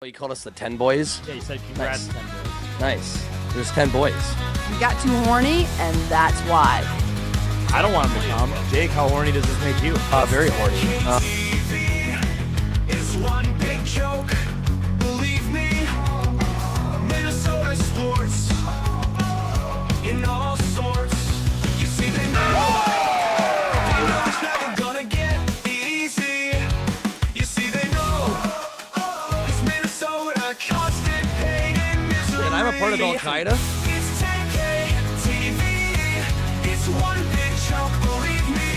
You called us the 10 boys? Yeah, you said congrats, Nice. 10 boys. Nice. There's 10 boys. We got too horny, and that's why. I don't want him to come. Jake, how horny does this make you? Very horny. It's one big joke. Believe me, Minnesota sports in all sorts. You see, they know it's never gonna get easy. You see, they know it's Minnesota, constant pain and misery. And I'm a part of Al Qaeda. It's 10K TV. It's one big joke. Believe me,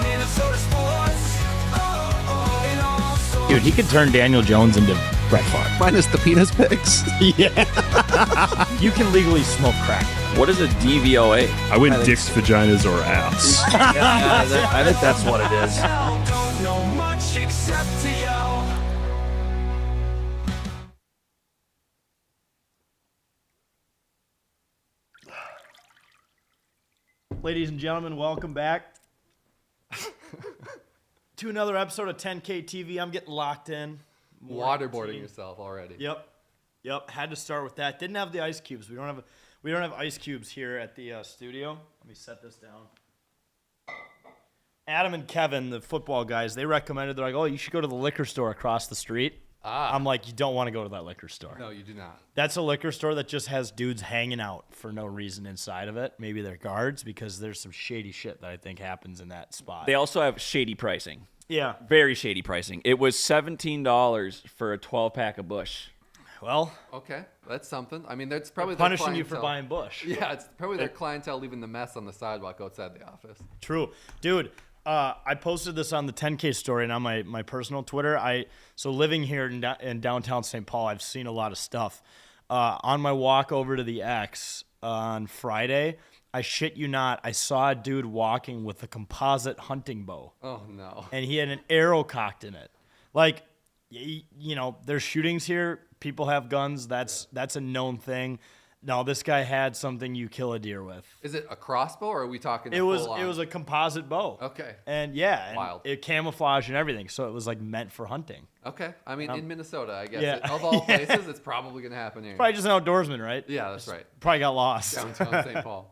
Minnesota sports in all sorts. Dude, he could turn Daniel Jones into Brett Favre. Minus the penis pics. Yeah. You can legally smoke crack. What is a DVOA? I went dicks, vaginas, or ass. I think that's what it is. Don't know much except to yell. Ladies and gentlemen, welcome back to another episode of 10K TV. I'm getting locked in. Waterboarding yourself already. Yep. Had to start with that. Didn't have the ice cubes. We don't have ice cubes here at the studio. Let me set this down. Adam and Kevin, the football guys, they recommended. They're like, "Oh, you should go to the liquor store across the street." I'm like, "You don't want to go to that liquor store." No, you do not. That's a liquor store that just has dudes hanging out for no reason inside of it. Maybe they're guards, because there's some shady shit that I think happens in that spot. They also have shady pricing. Yeah. Very shady pricing. It was $17 for a 12-pack of Busch. Well, Okay, that's something. I mean, that's probably punishing their you for clientele. buying Busch. Yeah, it's probably their clientele leaving the mess on the sidewalk outside the office. True. Dude, I posted this on the 10K story and on my personal Twitter. So living here in downtown St. Paul, I've seen a lot of stuff. On my walk over to the X on Friday, I shit you not, I saw a dude walking with a composite hunting bow. Oh no. And he had an arrow cocked in it. Like, you know, there's shootings here. People have guns. That's a known thing. No, this guy had something you kill a deer with. Is it a crossbow, or are we talking? It was a composite bow. Okay. And yeah, and Wild. it camouflaged and everything, so it was like meant for hunting. Okay. I mean, in Minnesota, I guess. yeah. Of all places, it's probably gonna happen here. Probably just an outdoorsman, right? Yeah, that's right. Probably got lost. Downtown St. Paul.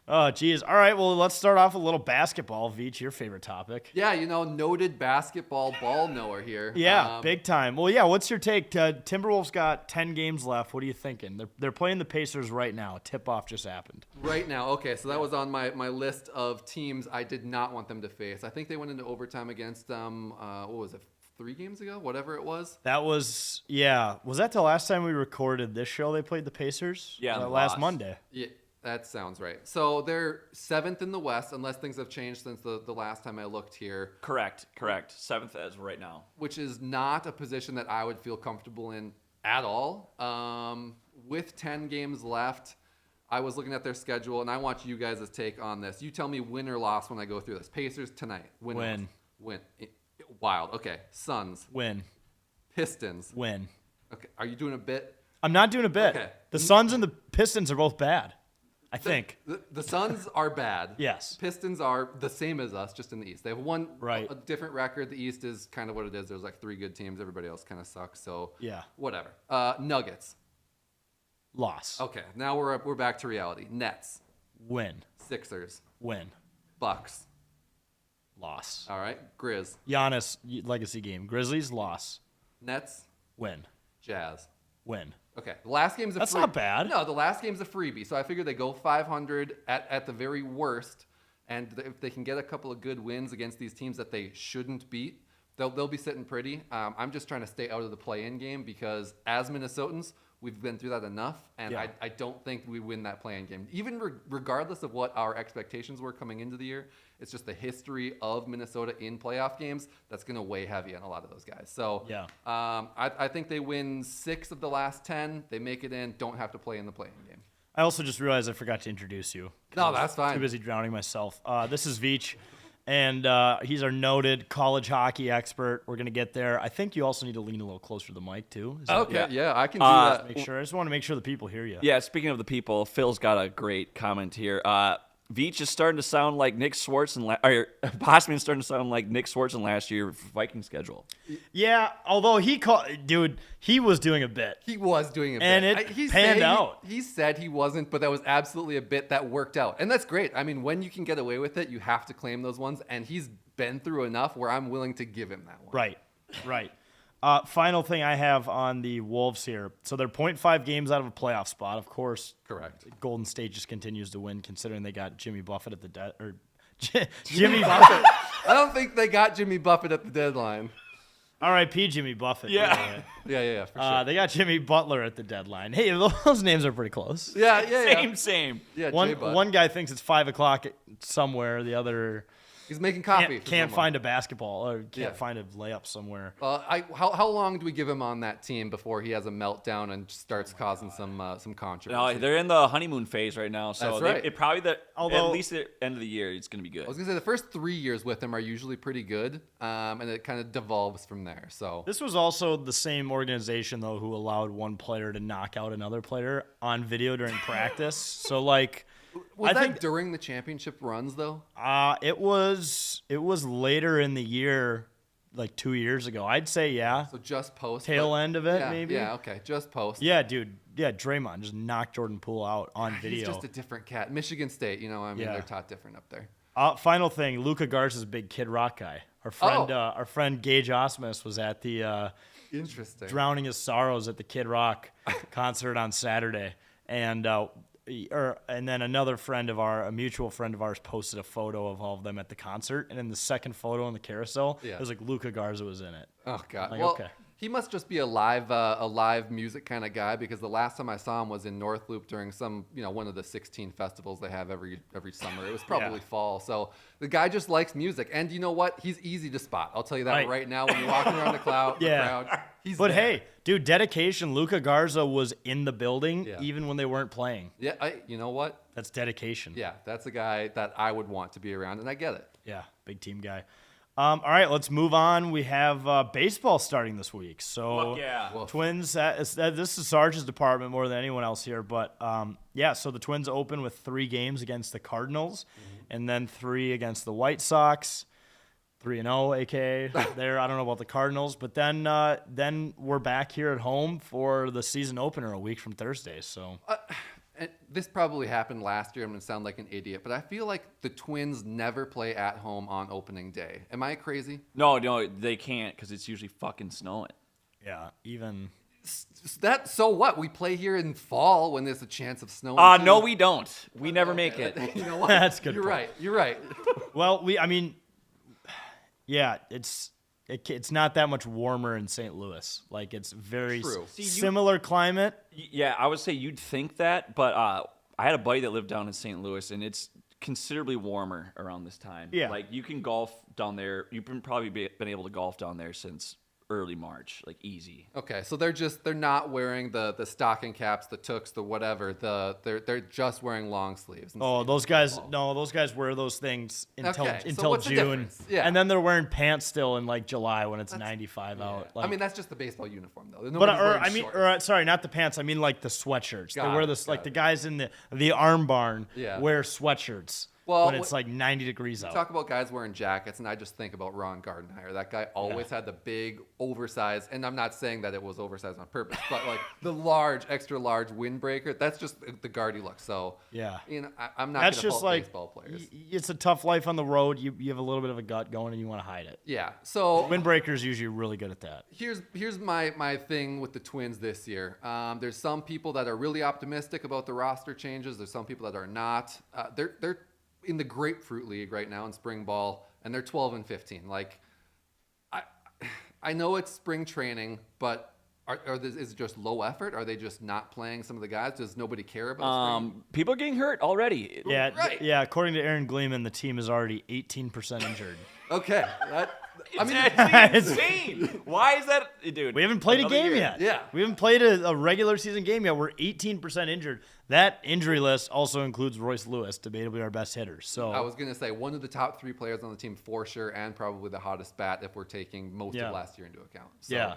Oh, geez. All right, well, let's start off with a little basketball. Veach, your favorite topic. Yeah, noted basketball ball knower here. Yeah, big time. Well, yeah, what's your take? Timberwolves got 10 games left. What are you thinking? They're playing the Pacers right now. Tip-off just happened. Right now, okay, so that was on my list of teams I did not want them to face. I think they went into overtime against what was it, 3 games ago? Whatever it was. That was, yeah. Was that the last time we recorded this show they played the Pacers? Yeah, last lost. Monday. Yeah, that sounds right. So they're 7th in the West, unless things have changed since the last time I looked here, Correct. 7th as of right now. which is not a position that I would feel comfortable in at all. With 10 games left, I was looking at their schedule, and I want you guys' take on this. You tell me win or loss when I go through this. Pacers tonight. Win. Win. Loss. Win. Wild. Okay. Suns. Win. Pistons. Win. Okay. Are you doing a bit? I'm not doing a bit. Okay. The Suns and the Pistons are both bad, I think. The Suns are bad. Yes. Pistons are the same as us, just in the East. They have Right. a different record. The East is kind of what it is. There's like 3 good teams. Everybody else kind of sucks. So Yeah. whatever. Nuggets. Loss. Okay, now we're back to reality. Nets. Win. Sixers. Win. Bucks. Loss. All right. Grizz. Giannis, legacy game. Grizzlies, loss. Nets. Win. Jazz. Win. Okay, the last game's a That's not bad. No, the last game's a freebie. So I figure they go 500 at the very worst, and if they can get a couple of good wins against these teams that they shouldn't beat, they'll be sitting pretty. I'm just trying to stay out of the play-in game, because as Minnesotans, we've been through that enough, and Yeah. I don't think we win that play-in game. Even regardless of what our expectations were coming into the year, it's just the history of Minnesota in playoff games that's going to weigh heavy on a lot of those guys. So Yeah. I think they win 6 of the last 10. They make it in, don't have to play in the play-in game. I also just realized I forgot to introduce you. No, I was that's fine. Too busy drowning myself. This is Veach, and he's our noted college hockey expert. We're going to get there. I think you also need to lean a little closer to the mic, too. Is that- Okay, yeah, I can do that. Make sure. I just want to make sure the people hear you. Yeah, speaking of the people, Phil's got a great comment here. Veach is starting to sound like Nick Swartzen, or Bosman's starting to sound like Nick Swartzen last year for Viking schedule. Yeah, although he was doing a bit. He was doing a bit. And it panned out. He said he wasn't, but that was absolutely a bit that worked out. And that's great. I mean, when you can get away with it, you have to claim those ones. And he's been through enough where I'm willing to give him that one. Right. Final thing I have on the Wolves here. So they're 0.5 games out of a playoff spot. Of course, Correct. Golden State just continues to win, considering they got Jimmy Buffett at the Jimmy Buffett. I don't think they got Jimmy Buffett at the deadline. R.I.P. Jimmy Buffett. Yeah. Yeah, for sure. They got Jimmy Butler at the deadline. Hey, those names are pretty close. Yeah. Same. Yeah, One guy thinks it's 5 o'clock somewhere. The other he's making coffee. can't find a basketball or can't Yeah. find a layup somewhere. How long do we give him on that team before he has a meltdown and starts causing some controversy? No, they're in the honeymoon phase right now, so That's right. it probably Although- at least at the end of the year it's going to be good. I was gonna say the first 3 years with him are usually pretty good, and it kind of devolves from there. So This was also the same organization, though, who allowed one player to knock out another player on video during practice. So, like, was I that think during the championship runs though? it was later in the year, like 2 years ago. I'd say, yeah. So just post Tail but- end of it, yeah, maybe? Yeah, okay, just post. Yeah, dude. Yeah, Draymond just knocked Jordan Poole out on video. He's just a different cat. Michigan State, Yeah. they're taught different up there. Final thing, Luka Garza's a big Kid Rock guy. Our friend Gage Osmus was at the Interesting. Drowning His Sorrows at the Kid Rock concert on Saturday, and then another friend of a mutual friend of ours, posted a photo of all of them at the concert, and in the second photo on the carousel, Yeah. it was like Luka Garza was in it. Oh God. Like, well, okay. he must just be a live music kind of guy, because the last time I saw him was in North Loop during some, one of the 16 festivals they have every summer. It was probably fall. So the guy just likes music, and you know what? He's easy to spot. I'll tell you that right now when you're walking around the crowd. He's But there. hey, dude, dedication. Luka Garza was in the building Yeah. even when they weren't playing. Yeah, you know what? That's dedication. Yeah, that's a guy that I would want to be around, and I get it. Yeah, big team guy. All right, let's move on. We have baseball starting this week. So Fuck yeah. Woof. Twins, this is Sarge's department more than anyone else here. But, so the Twins open with 3 games against the Cardinals and then 3 against the White Sox. 3-0, a.k.a. there. I don't know about the Cardinals. But then we're back here at home for the season opener a week from Thursday. So And this probably happened last year. I'm going to sound like an idiot, but I feel like the Twins never play at home on opening day. Am I crazy? No, they can't because it's usually fucking snowing. yeah, even So what? We play here in fall when there's a chance of snow. No, we don't. We never make it. You know what? That's a good You're point. right. You're right. well, it's not that much warmer in St. Louis. Like, it's very True. similar climate. Yeah, I would say you'd think that, but I had a buddy that lived down in St. Louis, and it's considerably warmer around this time. Yeah. Like, you can golf down there. You've probably been able to golf down there since early March, like easy. Okay, so they're not wearing the stocking caps, the tooks, the whatever. They're just wearing long sleeves. and Oh, sleeves those for guys! football. No, those guys wear those things until Okay, so until what's the June, difference? Yeah. and then they're wearing pants still in like July when it's 95 out. I Like, mean, that's just the baseball uniform though. but Nobody's wearing shorts. sorry, not the pants. I mean like the sweatshirts. Got they wear it, this like got the it. guys in the arm barn Yeah. wear sweatshirts Well, when it's like 90 degrees out. Talk about guys wearing jackets, and I just think about Ron Gardenhire. That guy always had the big, oversized, and I'm not saying that it was oversized on purpose, but like the large, extra large windbreaker. That's just the guard he looks. So Yeah. I'm not That's going to just fault like baseball players. it's a tough life on the road. You have a little bit of a gut going, and you want to hide it. Yeah. So Windbreaker's usually really good at that. here's my thing with the Twins this year. There's some people that are really optimistic about the roster changes. There's some people that are not. They're in the Grapefruit League right now in spring ball, and they're 12-15. Like, I know it's spring training, but is it just low effort? Are they just not playing some of the guys? Does nobody care about spring? People are getting hurt already. Yeah, Right. yeah. According to Aaron Gleeman, the team is already 18% injured. Okay. It's actually insane. Why is that, dude? We haven't played a another game year. yet. Yeah. We haven't played a regular season game yet. We're 18% injured. That injury list also includes Royce Lewis, debatably our best hitter. So I was going to say one of the top 3 players on the team for sure, and probably the hottest bat if we're taking most Yeah. of last year into account. So, yeah.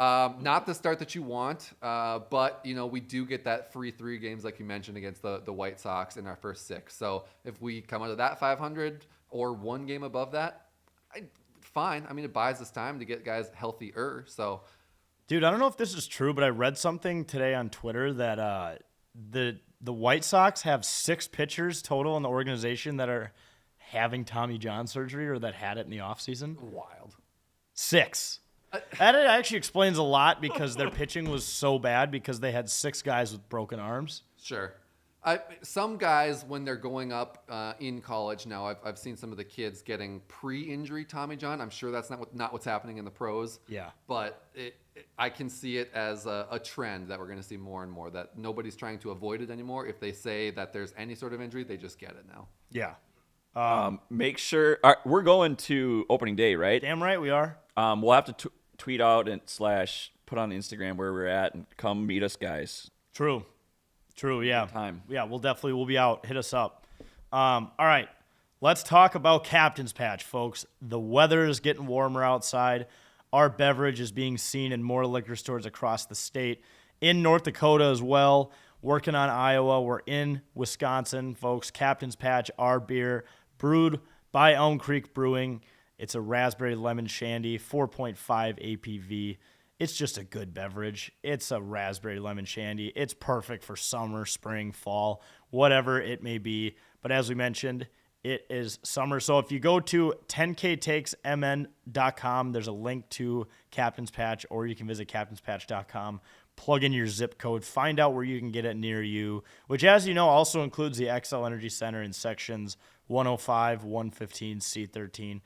Not the start that you want, but we do get that free 3 games like you mentioned against the White Sox in our first 6. So if we come out of that 500 or 1 game above that, fine. I mean, it buys us time to get guys healthier. So, Dude, I don't know if this is true, but I read something today on Twitter that the White Sox have 6 pitchers total in the organization that are having Tommy John surgery or that had it in the offseason. wild. 6. That actually explains a lot because their pitching was so bad because they had 6 guys with broken arms. Sure. Some guys, when they're going up in college now, I've seen some of the kids getting pre-injury Tommy John. I'm sure that's not what's happening in the pros. Yeah. But I can see it as a trend that we're going to see more and more, that nobody's trying to avoid it anymore. If they say that there's any sort of injury, they just get it now. Yeah. Make sure we're going to opening day, right? Damn right we are. We'll have to tweet out and / put on Instagram where we're at and come meet us, guys. True, yeah. Time. Yeah, we'll be out. Hit us up. All right, let's talk about Captain's Patch, folks. The weather is getting warmer outside. Our beverage is being seen in more liquor stores across the state. In North Dakota as well. Working on Iowa. We're in Wisconsin, folks. Captain's Patch, our beer, brewed by Elm Creek Brewing. It's a raspberry lemon shandy, 4.5 APV. It's just a good beverage. It's a raspberry lemon shandy. It's perfect for summer, spring, fall, whatever it may be. But as we mentioned, it is summer. So if you go to 10ktakesmn.com, there's a link to Captain's Patch, or you can visit captainspatch.com. Plug in your zip code. Find out where you can get it near you, which, as you know, also includes the XL Energy Center in sections 105, 115, C13.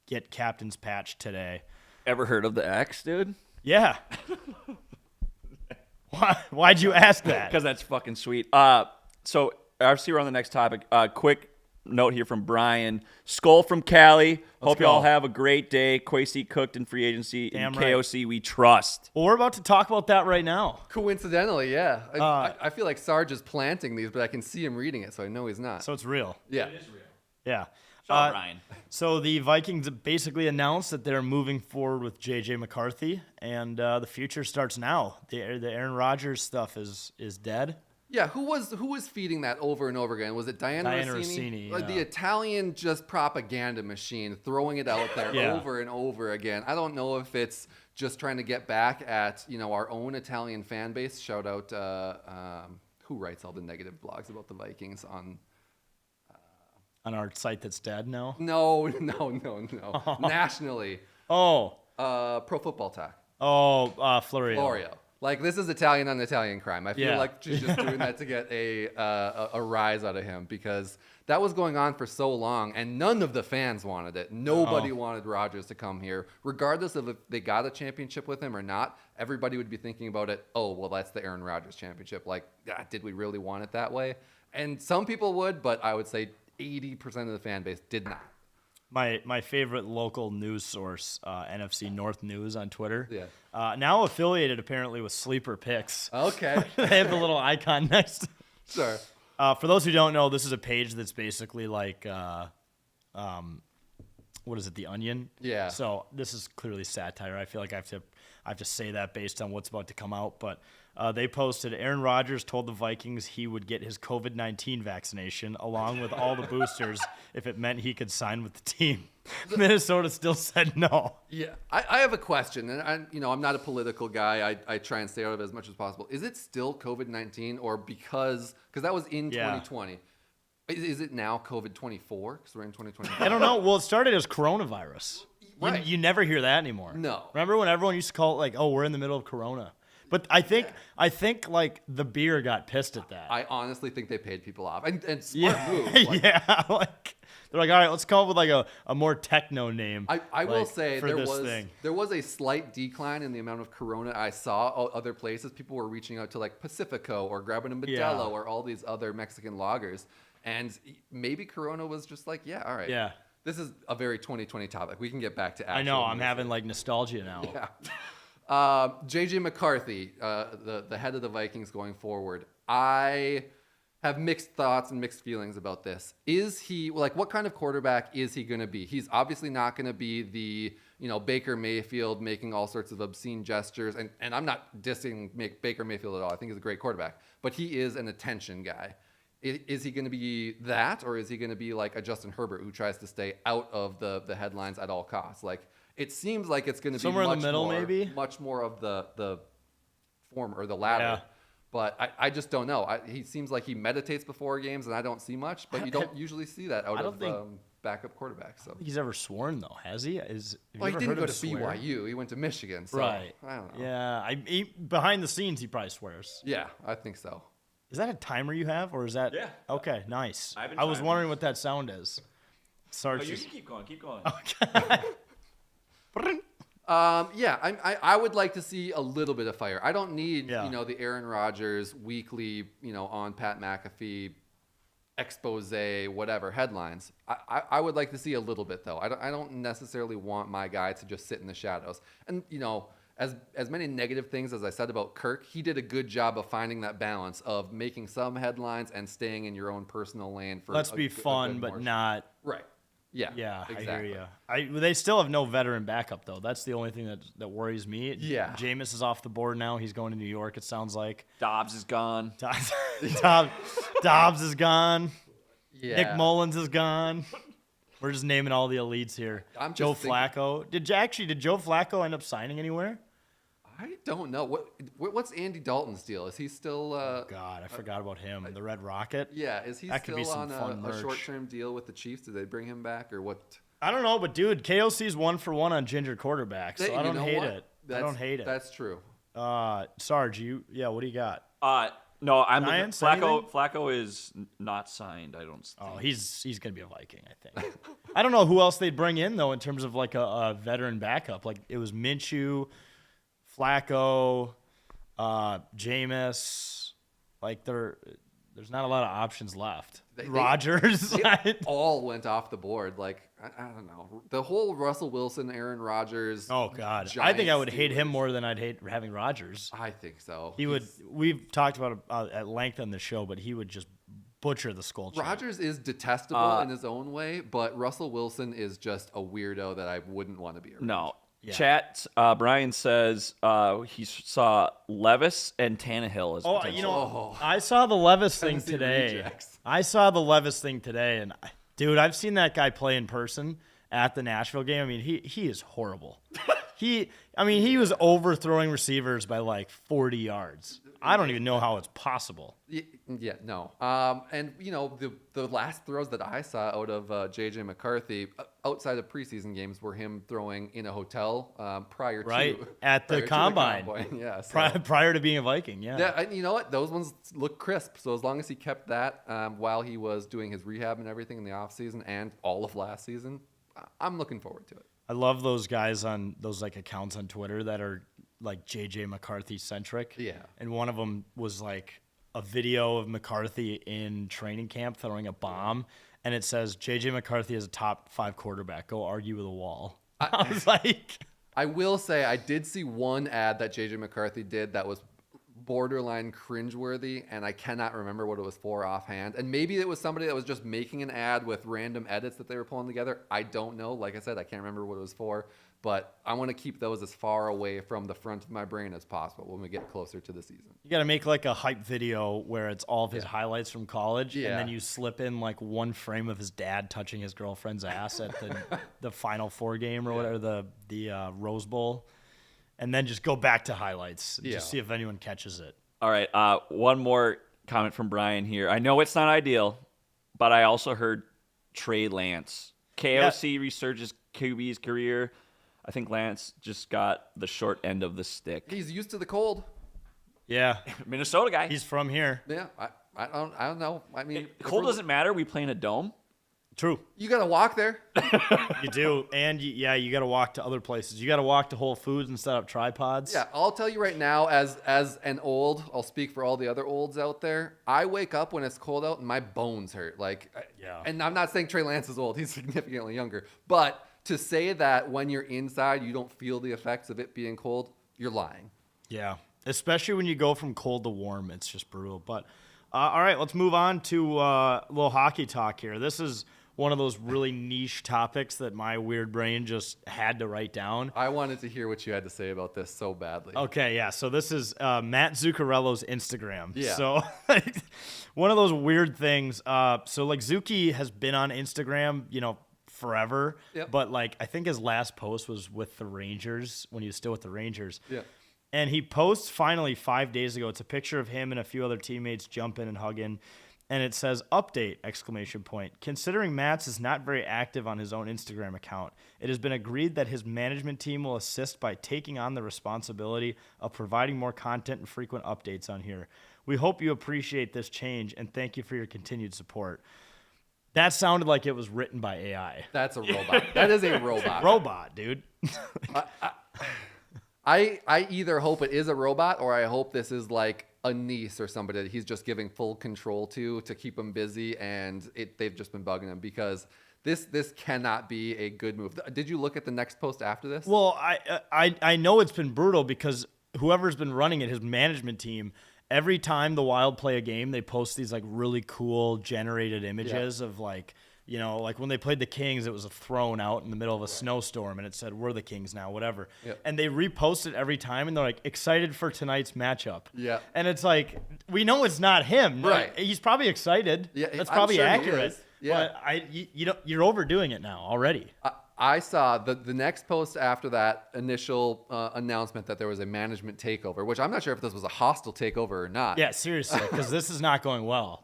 Get Captain's Patch today. Ever heard of the X, dude? Yeah. Why'd you ask that? Because that's fucking sweet. So obviously we're on the next topic. Quick note here from Brian. Skull from Cali. Hope you all have a great day. Kwesi cooked in free agency. Damn in right. KOC, we trust. Well, we're about to talk about that right now. Coincidentally, yeah. I feel like Sarge is planting these, but I can see him reading it, so I know he's not. So it's real. Yeah. Yeah. Shout out Brian. So the Vikings basically announced that they're moving forward with J.J. McCarthy, and the future starts now. The Aaron Rodgers stuff is dead. Yeah, who was feeding that over and over again? Was it Diana Rossini? Like the Italian just propaganda machine, throwing it out there Yeah. over and over again. I don't know if it's just trying to get back at our own Italian fan base. Shout out who writes all the negative blogs about the Vikings on our site that's dead now. No. Nationally. Oh, Pro Football Talk. Florio. Florio. Like, this is Italian on Italian crime. I feel Yeah. like she's just doing that to get a rise out of him, because that was going on for so long, and none of the fans wanted it. Nobody wanted Rodgers to come here. Regardless of if they got a championship with him or not, everybody would be thinking about it, oh, well, that's the Aaron Rodgers championship. Like, did we really want it that way? And some people would, but I would say 80% of the fan base did not. My favorite local news source, NFC North News on Twitter. Yeah. Now affiliated apparently with Sleeper Picks. Okay. They have the little icon next. Sure. For those who don't know, this is a page that's basically like, what is it, The Onion? Yeah. So this is clearly satire. I feel like I have to say that based on what's about to come out. But they posted, Aaron Rodgers told the Vikings he would get his COVID-19 vaccination along with all the boosters if it meant he could sign with the team. Minnesota still said no. Yeah, I have a question, and I'm not a political guy. I try and stay out of it as much as possible. Is it still COVID-19, or because that was in 2020? Is it now COVID-24? Because we're in 2020. I don't know. Well, it started as coronavirus. Right. You never hear that anymore. No. Remember when everyone used to call it like, oh, we're in the middle of Corona? But I think like the beer got pissed at that. I honestly think they paid people off, and smart move. Like, yeah, like they're like, all right, let's come up with like a more techno name. I will say for there was a slight decline in the amount of Corona I saw other places. People were reaching out to like Pacifico or grabbing a Modelo or all these other Mexican lagers, and maybe Corona was just like, yeah, all right. Yeah. This is a very 2020 topic. We can get back to actual I know. I'm news having here. like nostalgia now. Yeah. J.J. McCarthy, the head of the Vikings going forward. I have mixed thoughts and mixed feelings about this. Is he, like, what kind of quarterback is he going to be? He's obviously not going to be the Baker Mayfield making all sorts of obscene gestures. And I'm not dissing Baker Mayfield at all. I think he's a great quarterback. But he is an attention guy. Is he going to be that, or is he going to be like a Justin Herbert who tries to stay out of the headlines at all costs? Like, it seems like it's going to be somewhere in the middle, maybe much more of the former or the latter. Yeah. But I just don't know. He seems like he meditates before games, and I don't see much. But you don't usually see that out of backup quarterbacks. So he's ever sworn though, has he? Have well, you he ever didn't heard go to him swear? BYU. He went to Michigan. So Right. I don't know. Yeah. Behind the scenes, he probably swears. Yeah, I think so. Is that a timer you have, or is that? Yeah. Okay, nice. I've been I was timing. wondering what that sound is. Sorry. Oh, you can keep going. Keep going. Yeah, I would like to see a little bit of fire. I don't need the Aaron Rodgers weekly on Pat McAfee expose whatever headlines. I would like to see a little bit though. I don't necessarily want my guy to just sit in the shadows. And as many negative things as I said about Kirk, he did a good job of finding that balance of making some headlines and staying in your own personal lane for. Let's be fun, but not. Right. Yeah. Yeah, exactly. I hear you. They still have no veteran backup though. That's the only thing that worries me. Yeah. Jameis is off the board now. He's going to New York. It sounds like. Dobbs is gone. Dobbs is gone. Yeah. Nick Mullins is gone. We're just naming all the elites here. Joe Flacco. Did Joe Flacco end up signing anywhere? I don't know. What's Andy Dalton's deal? Is he still? God, I forgot about him. The Red Rocket. Yeah, is he That could be still some on fun merch. a short-term deal with the Chiefs? Did they bring him back or what? I don't know, but dude, KOC's 1-for-1 on ginger quarterback, so I don't hate it. I don't hate it. That's true. Sarge, what do you got? No, I'm Giants, Flacco is not signed. I don't. Think. Oh, he's gonna be a Viking, I think. I don't know who else they'd bring in though in terms of like a veteran backup. Like it was Minshew, Flacco, Jameis. Like there's not a lot of options left. Rodgers. They all went off the board. Like I don't know. The whole Russell Wilson, Aaron Rodgers. Oh God, Giants I think I would hate Steelers. him more than I'd hate having Rodgers. I think so. He would. We've talked about it at length on the show, but he would just butcher the skull. Rodgers is detestable in his own way, but Russell Wilson is just a weirdo that I wouldn't want to be around. No. Yeah. Chat. Brian says he saw Levis and Tannehill as potential. I saw the Levis thing Tennessee today. rejects. And dude, I've seen that guy play in person at the Nashville game. I mean, he is horrible. He was overthrowing receivers by like 40 yards. I don't even know how it's possible. Yeah, no. And the last throws that I saw out of JJ McCarthy outside of preseason games were him throwing in a hotel prior at the to combine. Yeah, so. Prior to being a Viking. Yeah. Yeah, and you know what? Those ones look crisp. So as long as he kept that while he was doing his rehab and everything in the offseason and all of last season, I'm looking forward to it. I love those guys on those like accounts on Twitter that are like JJ McCarthy centric. Yeah. And one of them was like a video of McCarthy in training camp throwing a bomb, and it says JJ McCarthy is a top 5 quarterback. Go argue with a wall. I was like, I will say I did see one ad that JJ McCarthy did that was borderline cringeworthy, and I cannot remember what it was for offhand. And maybe it was somebody that was just making an ad with random edits that they were pulling together. I don't know. Like I said, I can't remember what it was for, but I want to keep those as far away from the front of my brain as possible when we get closer to the season. you got to make like a hype video where it's all of his highlights from college, Yeah. and then you slip in like one frame of his dad touching his girlfriend's ass at the Final Four game or whatever, the Rose Bowl. And then just go back to highlights and just see if anyone catches it. All right. One more comment from Brian here. I know it's not ideal, but I also heard Trey Lance. KOC resurges QB's career. I think Lance just got the short end of the stick. He's used to the cold. Yeah. Minnesota guy. He's from here. Yeah, I don't know. I mean, Cold doesn't matter. We play in a dome. True. You got to walk there. You do. And you got to walk to other places. You got to walk to Whole Foods and set up tripods. Yeah, I'll tell you right now, as an old, I'll speak for all the other olds out there. I wake up when it's cold out and my bones hurt. And I'm not saying Trey Lance is old. He's significantly younger. But to say that when you're inside, you don't feel the effects of it being cold, you're lying. Yeah. Especially when you go from cold to warm. It's just brutal. But all right, let's move on to a little hockey talk here. This is one of those really niche topics that my weird brain just had to write down. I wanted to hear what you had to say about this so badly. Okay, yeah. So this is Matt Zuccarello's Instagram. Yeah. So one of those weird things. So like Zuki has been on Instagram, forever. Yep. But like I think his last post was with the Rangers when he was still with the Rangers. Yeah. And he posts finally 5 days ago. It's a picture of him and a few other teammates jumping and hugging. And it says, update, ! Considering Matz is not very active on his own Instagram account, it has been agreed that his management team will assist by taking on the responsibility of providing more content and frequent updates on here. We hope you appreciate this change, and thank you for your continued support. That sounded like it was written by AI. That's a robot. That is a robot. Robot, dude. I either hope it is a robot or I hope this is like a niece or somebody that he's just giving full control to keep him busy, and they've just been bugging him because this cannot be a good move. Did you look at the next post after this? Well, I know it's been brutal because whoever's been running it, his management team, every time the Wild play a game, they post these like really cool generated images of like, like when they played the Kings, it was a throne out in the middle of a snowstorm and it said, we're the Kings now, whatever. Yep. And they repost it every time and they're like, excited for tonight's matchup. Yeah. And it's like, we know it's not him. Right. He's probably excited. Yeah, That's I'm probably sure he accurate. is. Yeah. But you're overdoing it now already. I saw the next post after that initial announcement that there was a management takeover, which I'm not sure if this was a hostile takeover or not. Yeah, seriously, because this is not going well.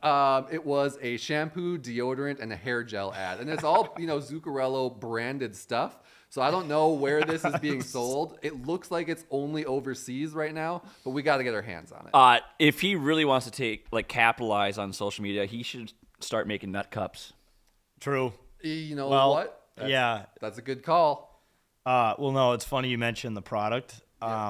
It was a shampoo, deodorant, and a hair gel ad. And it's all, Zuccarello branded stuff. So I don't know where this is being sold. It looks like it's only overseas right now, but we got to get our hands on it. If he really wants to capitalize on social media, he should start making nut cups. True. You know Well, what? That's a good call. Well, no, it's funny you mentioned the product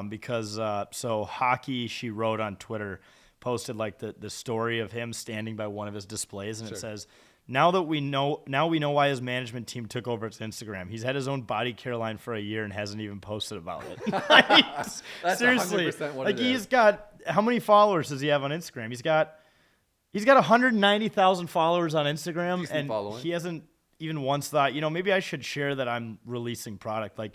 because so Hockey, she wrote on Twitter, posted like the story of him standing by one of his displays, and it says, now we know why his management team took over its Instagram. He's had his own body care line for a year and hasn't even posted about it. That's Seriously, 100% what like it he's is. got, how many followers does he have on Instagram? He's got 190,000 followers on Instagram, Decent and following. he hasn't even once thought, maybe I should share that I'm releasing product. Like,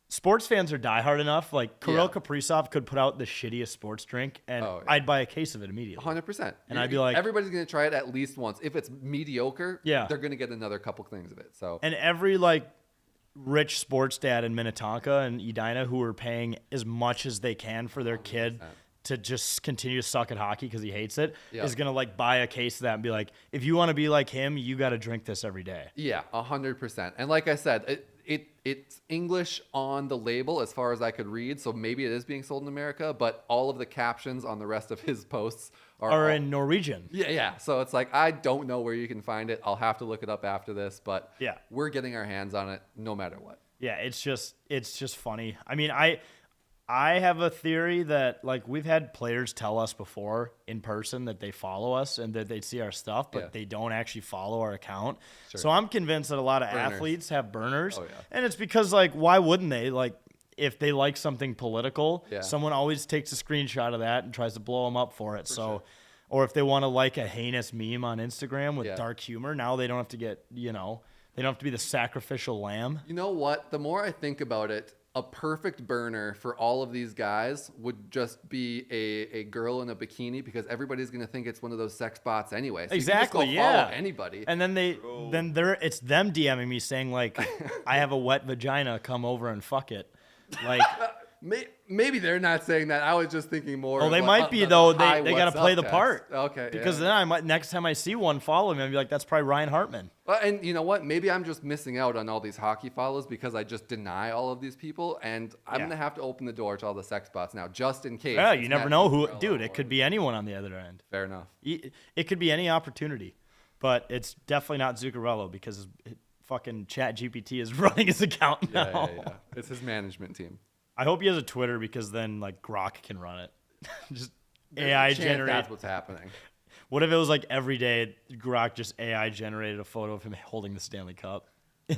sports fans are diehard enough. Like, Kirill Kaprizov could put out the shittiest sports drink, and I'd buy a case of it immediately. 100%. And I'd be like, everybody's going to try it at least once. If it's mediocre, Yeah. they're going to get another couple things of it. So and every like rich sports dad in Minnetonka and Edina who are paying as much as they can for their kid to just continue to suck at hockey because he hates it, is going to like buy a case of that and be like, if you want to be like him, you got to drink this every day. yeah, 100%. And like I said, it's English on the label as far as I could read, so maybe it is being sold in America, but all of the captions on the rest of his posts are in Norwegian. Yeah. So it's like, I don't know where you can find it. I'll have to look it up after this, but Yeah. we're getting our hands on it no matter what. Yeah, it's just funny. I mean, I have a theory that like we've had players tell us before in person that they follow us and that they see our stuff, but they don't actually follow our account. So I'm convinced that a lot of athletes have burners, and it's because like why wouldn't they? Like if they like something political, someone always takes a screenshot of that and tries to blow them up for it. Or if they want to like a heinous meme on Instagram with dark humor, now they don't have to get they don't have to be the sacrificial lamb. You know what? The more I think about it, a perfect burner for all of these guys would just be a girl in a bikini, because everybody's going to think it's one of those sex bots anyway. So Exactly, you can just go yeah. follow anybody. And then it's them DMing me saying like, I have a wet vagina, come over and fuck it. Like, Maybe they're not saying that. I was just thinking more. well, of they like, might be the though. hi, They got to what's play up the text. part. Okay. Because yeah. then I might, next time I see one follow me, I'll be like, that's probably Ryan Hartman. And you know what? Maybe I'm just missing out on all these hockey follows because I just deny all of these people, and I'm gonna have to open the door to all the sex bots now, just in case. Yeah, it's you never Matt know who, Zuccarello dude. It or- could be anyone on the other end. Fair enough. It could be any opportunity, but it's definitely not Zuccarello because fucking Chat GPT is running his account now. Yeah. It's his management team. I hope he has a Twitter because then like Grok can run it. Just There's a AI chance generated. That's what's happening. What if it was like every day Grok just AI generated a photo of him holding the Stanley Cup?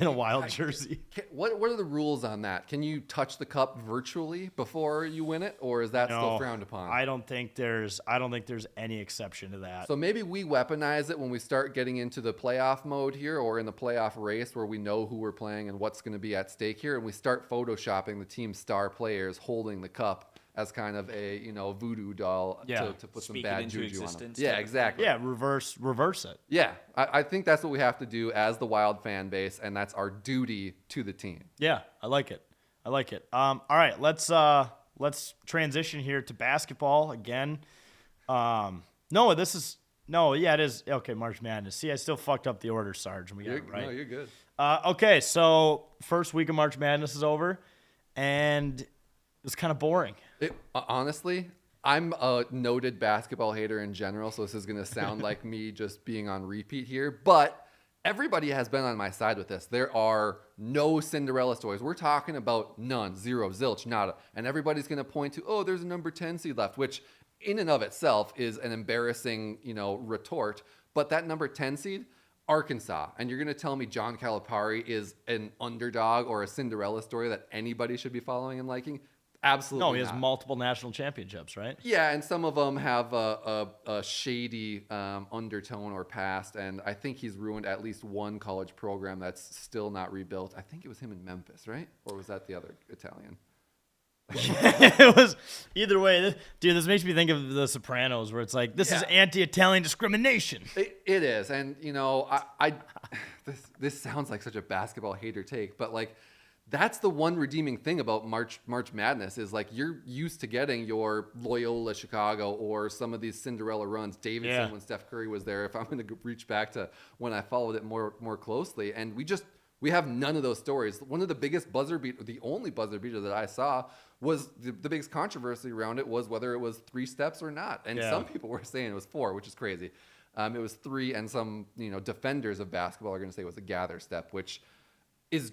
in a Wild jersey. What are the rules on that? Can you touch the cup virtually before you win it, or is that still frowned upon? I don't think there's any exception to that. So maybe we weaponize it when we start getting into the playoff mode here, or in the playoff race where we know who we're playing and what's going to be at stake here, and we start photoshopping the team's star players holding the cup as kind of a voodoo doll to put Speak some it bad into juju on them. existence. Yeah, exactly. Yeah, reverse it. Yeah, I think that's what we have to do as the Wild fan base, and that's our duty to the team. Yeah, I like it. All right, let's transition here to basketball again. It is. Okay, March Madness. See, I still fucked up the order, Sarge, and we got it right. No, you're good. Okay, so first week of March Madness is over, and it's kind of boring. Honestly, I'm a noted basketball hater in general, so this is going to sound like me just being on repeat here, but everybody has been on my side with this. There are no Cinderella stories. We're talking about none, zero, zilch, nada. And everybody's going to point to, there's a number 10 seed left, which in and of itself is an embarrassing, retort. But that number 10 seed, Arkansas, and you're going to tell me John Calipari is an underdog or a Cinderella story that anybody should be following and liking? Absolutely No, he has not. multiple national championships, right? Yeah, and some of them have a shady undertone or past, and I think he's ruined at least one college program that's still not rebuilt. I think it was him in Memphis, right? Or was that the other Italian? It was either way. Dude, this makes me think of The Sopranos, where it's like, this is anti-Italian discrimination. It is, and this sounds like such a basketball hater take, but like, that's the one redeeming thing about March Madness is like you're used to getting your Loyola Chicago or some of these Cinderella runs. Davidson when Steph Curry was there. If I'm going to reach back to when I followed it more closely, and we have none of those stories. One of the biggest the only buzzer beater that I saw was the biggest controversy around it was whether it was 3 steps or not, and some people were saying it was 4, which is crazy. It was 3, and some defenders of basketball are going to say it was a gather step, which.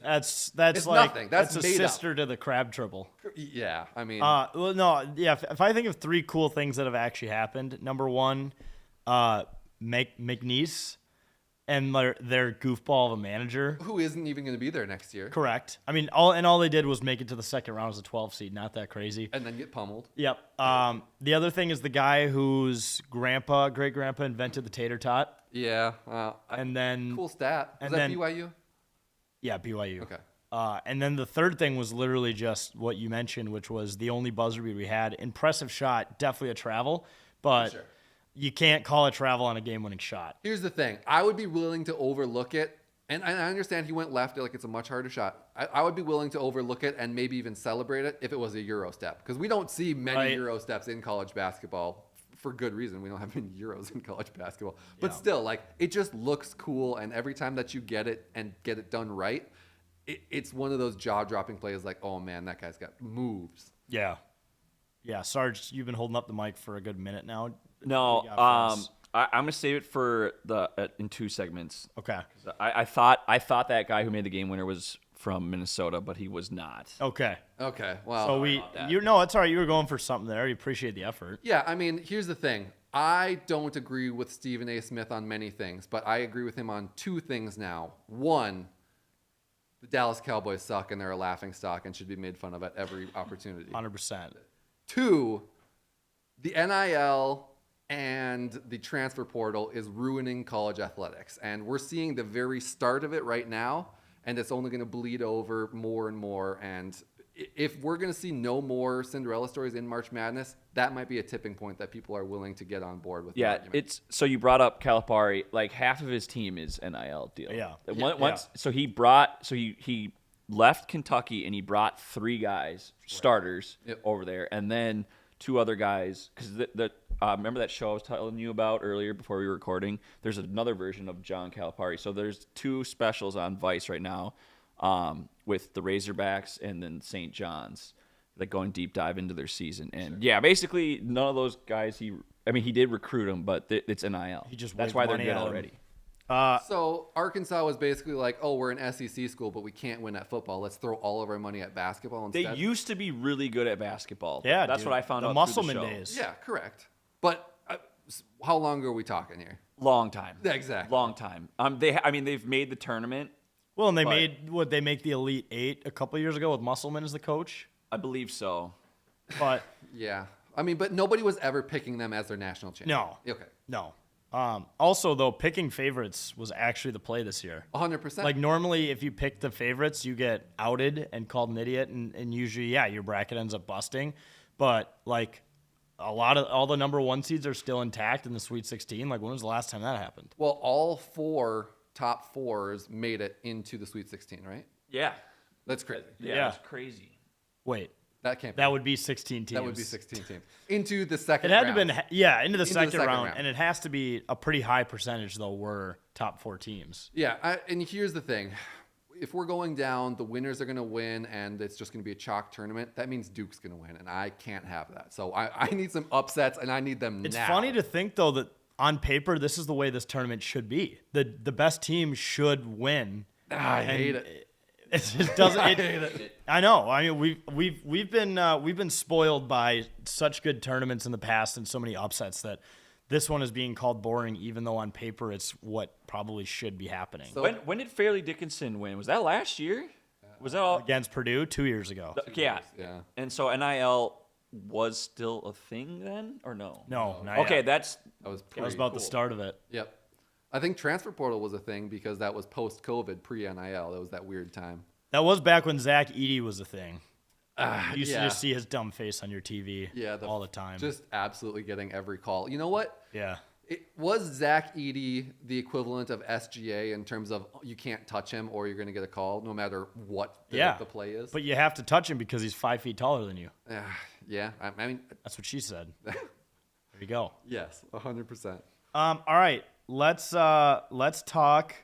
That's it's like nothing. That's a made sister to the crab triple. Yeah, I mean, if I think of 3 cool things that have actually happened, number 1, McNeese and their goofball of a manager, who isn't even going to be there next year. Correct. I mean, all they did was make it to the second round as a 12 seed. Not that crazy. And then get pummeled. Yep. The other thing is the guy whose great grandpa invented the tater tot. Yeah. And then cool stat. Was that BYU? Yeah, BYU. Okay. And then the third thing was literally just what you mentioned, which was the only buzzer beat we had. Impressive shot, definitely a travel, but you can't call it travel on a game-winning shot. Here's the thing. I would be willing to overlook it, and I understand he went left, like it's a much harder shot. I would be willing to overlook it and maybe even celebrate it if it was a Euro step, because we don't see many Euro steps in college basketball. For good reason. We don't have many Euros in college basketball. But still, like, it just looks cool, and every time that you get it and get it done right, it's one of those jaw-dropping plays like, oh, man, that guy's got moves. Yeah. Yeah, Sarge, you've been holding up the mic for a good minute now. No, I'm going to save it for in 2 segments. Okay. I thought that guy who made the game winner was from Minnesota, but he was not. Okay. Well, so it's all right. You were going for something there. You appreciate the effort. Yeah, I mean, here's the thing. I don't agree with Stephen A. Smith on many things, but I agree with him on 2 things now. 1, the Dallas Cowboys suck and they're a laughingstock and should be made fun of at every opportunity. 100%. 2, the NIL and the transfer portal is ruining college athletics, and we're seeing the very start of it right now. And it's only going to bleed over more and more. And if we're going to see no more Cinderella stories in March Madness, that might be a tipping point that people are willing to get on board with. Yeah, so you brought up Calipari. Like half of his team is NIL deal. Yeah. So he left Kentucky and he brought 3 guys, starters, over there, and then 2 other guys because remember that show I was telling you about earlier before we were recording? There's another version of John Calipari. So there's 2 specials on Vice right now with the Razorbacks and then St. John's, like going deep dive into their season. And basically none of those guys, he did recruit them, but it's NIL. That's why they're good already. So Arkansas was basically like, oh, we're an SEC school, but we can't win at football. Let's throw all of our money at basketball instead. They used to be really good at basketball. Yeah, that's what I found out. The Musselman days. Yeah, correct. But how long are we talking here? Long time. Yeah, exactly. Long time. They've made the tournament. Well, and they But- they make the Elite Eight a couple years ago with Musselman as the coach. I believe so. But Yeah. I mean, but nobody was ever picking them as their national champion. no, Okay. no. Also, though, picking favorites was actually the play this year. 100%. Like normally, if you pick the favorites, you get outed and called an idiot, and usually, yeah, your bracket ends up busting. But like all the number one seeds are still intact in the Sweet 16. Like when was the last time that happened? Well, all 4 top 4s made it into the Sweet 16, right? Yeah. That's crazy. Yeah, Yeah. that's crazy. Wait, That can't be. that would be 16 teams. That would be 16 teams. Into the second It had round. to been into the second second round, round. and it has to be a pretty high percentage though. Were top 4 teams. Yeah, and here's the thing. If we're going down, the winners are going to win, and it's just going to be a chalk tournament. That means Duke's going to win, and I can't have that. So I need some upsets, and I need them It's now. funny to think though that on paper this is the way this tournament should be. The best team should win. I hate it. It just doesn't. I hate it. I know. I mean, we've been spoiled by such good tournaments in the past and so many upsets that this one is being called boring, even though on paper it's what probably should be happening. So- When did Fairleigh Dickinson win? Was that last year? Was that all? Against Purdue 2 years ago. Yeah. Yeah. And so NIL was still a thing then, or no? No, not Okay, yet. that's That was That was about the start of it. Yep. I think transfer portal was a thing because that was post-COVID, pre-NIL. That was that weird time. That was back when Zach Edey was a thing. You used to yeah. just see his dumb face on your TV all the time. Just absolutely getting every call. You know what? yeah. It was Zach Edey the equivalent of SGA in terms of you can't touch him or you're going to get a call no matter what the play is? But you have to touch him because he's 5 feet taller than you. Yeah. I mean, That's what she said. There you go. yes, 100%. All right, let's talk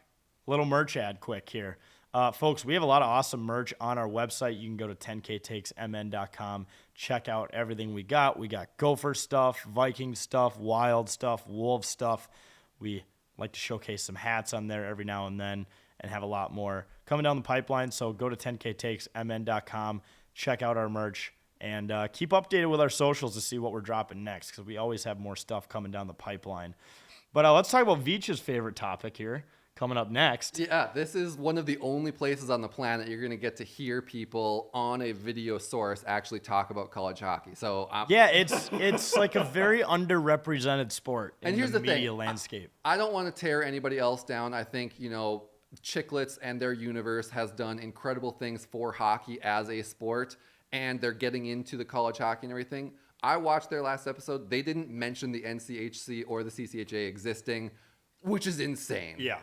little merch ad quick here. Folks, we have a lot of awesome merch on our website. You can go to 10ktakesmn.com, check out everything we got. We got Gopher stuff, Viking stuff, Wild stuff, Wolf stuff. We like to showcase some hats on there every now and then and have a lot more coming down the pipeline. So go to 10ktakesmn.com, check out our merch, and keep updated with our socials to see what we're dropping next because we always have more stuff coming down the pipeline. But let's talk about Veach's favorite topic here. Coming up next. Yeah, this is one of the only places on the planet you're going to get to hear people on a video source actually talk about college hockey. So Yeah, it's like a very underrepresented sport in And here's the the thing. media landscape. I don't want to tear anybody else down. I think, Chicklets and their universe has done incredible things for hockey as a sport, and they're getting into the college hockey and everything. I watched their last episode. They didn't mention the NCHC or the CCHA existing, which is insane. Yeah.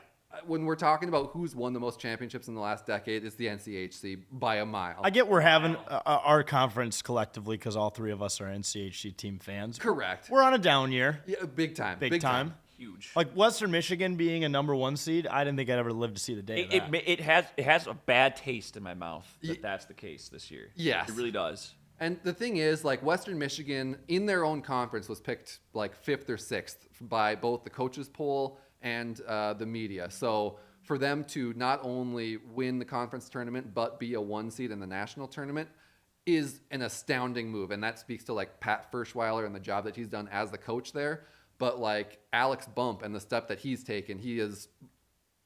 When we're talking about who's won the most championships in the last decade, it's the NCHC by a mile. I get we're having our conference collectively because all 3 of us are NCHC team fans. Correct. We're on a down year. Yeah, big time. Big time. huge. Like Western Michigan being a number 1 seed, I didn't think I'd ever live to see the day of that. It has a bad taste in my mouth that that's the case this year. Yes. It really does. And the thing is, like, Western Michigan in their own conference was picked like 5th or 6th by both the coaches poll and the media. So for them to not only win the conference tournament but be a 1 seed in the national tournament is an astounding move. And that speaks to like Pat Ferschweiler and the job that he's done as the coach there. But like Alex Bump and the step that he's taken, he is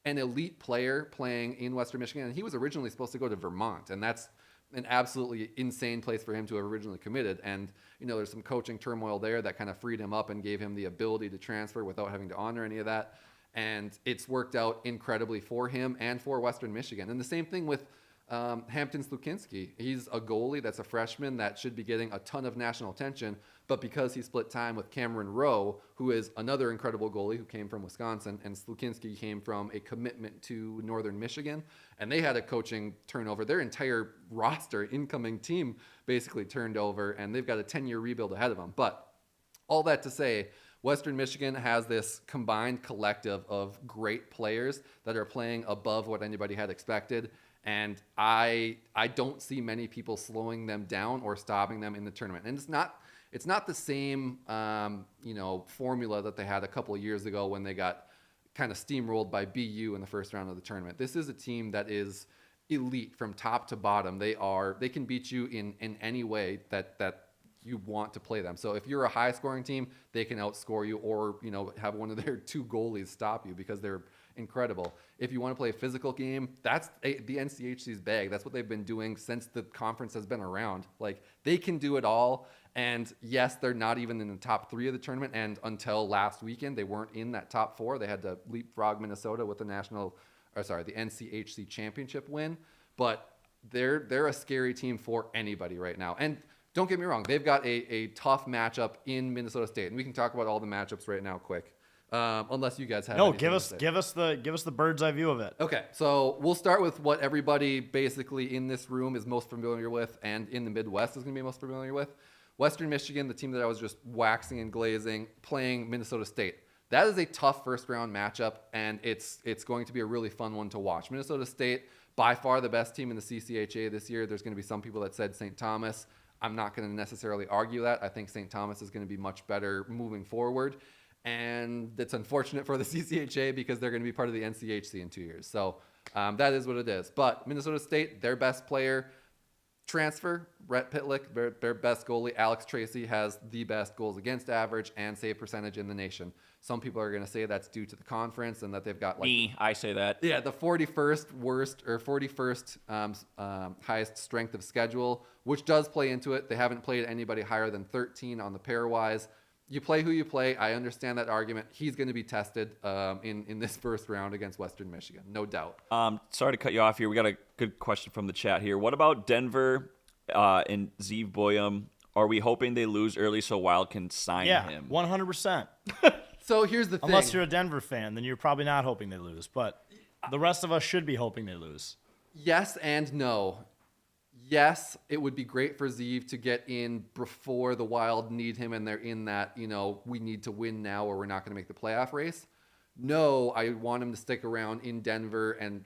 an elite player playing in Western Michigan. And he was originally supposed to go to Vermont. And that's an absolutely insane place for him to have originally committed. And, you know, there's some coaching turmoil there that kind of freed him up and gave him the ability to transfer without having to honor any of that. And it's worked out incredibly for him and for Western Michigan. And the same thing with Hampton Slukinski. He's a goalie that's a freshman that should be getting a ton of national attention, but because he split time with Cameron Rowe, who is another incredible goalie who came from Wisconsin, and Slukinski came from a commitment to Northern Michigan, and they had a coaching turnover. Their entire roster, incoming team, basically turned over, and they've got a 10-year rebuild ahead of them. But all that to say, Western Michigan has this combined collective of great players that are playing above what anybody had expected. And I don't see many people slowing them down or stopping them in the tournament. And it's not the same formula that they had a couple of years ago when they got kind of steamrolled by BU in the first round of the tournament. This is a team that is elite from top to bottom. They can beat you in any way that you want to play them. So if you're a high scoring team, they can outscore you or, have one of their 2 goalies stop you because they're incredible. If you want to play a physical game, that's the NCHC's bag. That's what they've been doing since the conference has been around. Like, they can do it all. And yes, they're not even in the top 3 of the tournament. And until last weekend, they weren't in that top 4. They had to leapfrog Minnesota with the NCHC championship win. But they're a scary team for anybody right now. And don't get me wrong, they've got a tough matchup in Minnesota State, and we can talk about all the matchups right now, quick. Unless you guys have. No, anything give to us say. the bird's eye view of it. Okay, so we'll start with what everybody basically in this room is most familiar with, and in the Midwest is going to be most familiar with. Western Michigan, the team that I was just waxing and glazing, playing Minnesota State. That is a tough first round matchup, and it's going to be a really fun one to watch. Minnesota State, by far the best team in the CCHA this year. There's going to be some people that said St. Thomas. I'm not going to necessarily argue that. I think St. Thomas is going to be much better moving forward. And it's unfortunate for the CCHA because they're going to be part of the NCHC in 2 years. So that is what it is. But Minnesota State, their best player, transfer, Rhett Pitlick, their best goalie, Alex Tracy, has the best goals against average and save percentage in the nation. Some people are going to say that's due to the conference and that they've got I say that. Yeah, the 41st worst or 41st highest strength of schedule, which does play into it. They haven't played anybody higher than 13 on the pairwise. You play who you play. I understand that argument. He's going to be tested in this first round against Western Michigan, no doubt. Sorry to cut you off here. We got a good question from the chat here. What about Denver and Zeev Boyum? Are we hoping they lose early so Wild can sign him? 100%. So here's the thing. Unless you're a Denver fan, then you're probably not hoping they lose. But the rest of us should be hoping they lose. Yes and no. Yes, it would be great for Zeev to get in before the Wild need him and they're in that, we need to win now or we're not going to make the playoff race. No, I want him to stick around in Denver and,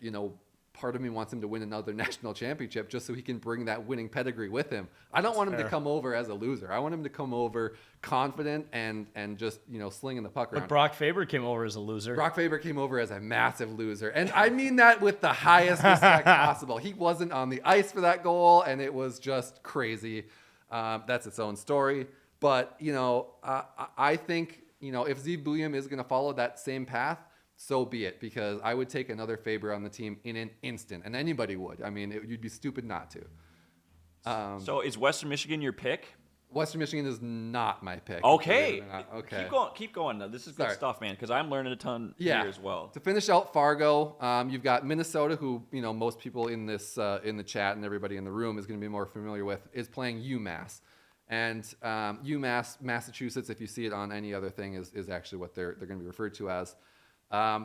part of me wants him to win another national championship just so he can bring that winning pedigree with him. I don't want him to come over as a loser. I want him to come over confident and just, slinging the puck around. But Brock Faber came over as a loser. Brock Faber came over as a massive loser. And I mean that with the highest respect possible. He wasn't on the ice for that goal, and it was just crazy. That's its own story. But, I think, if Zeev Boyum is going to follow that same path, so be it, because I would take another Faber on the team in an instant, and anybody would. I mean, you'd be stupid not to. So is Western Michigan your pick? Western Michigan is not my pick. Okay. Okay. Keep going. This is good Sorry. stuff, man, because I'm learning a ton here as well. To finish out Fargo, you've got Minnesota, who, most people in this in the chat and everybody in the room is going to be more familiar with, is playing UMass. And UMass, Massachusetts, if you see it on any other thing, is actually what they're going to be referred to as.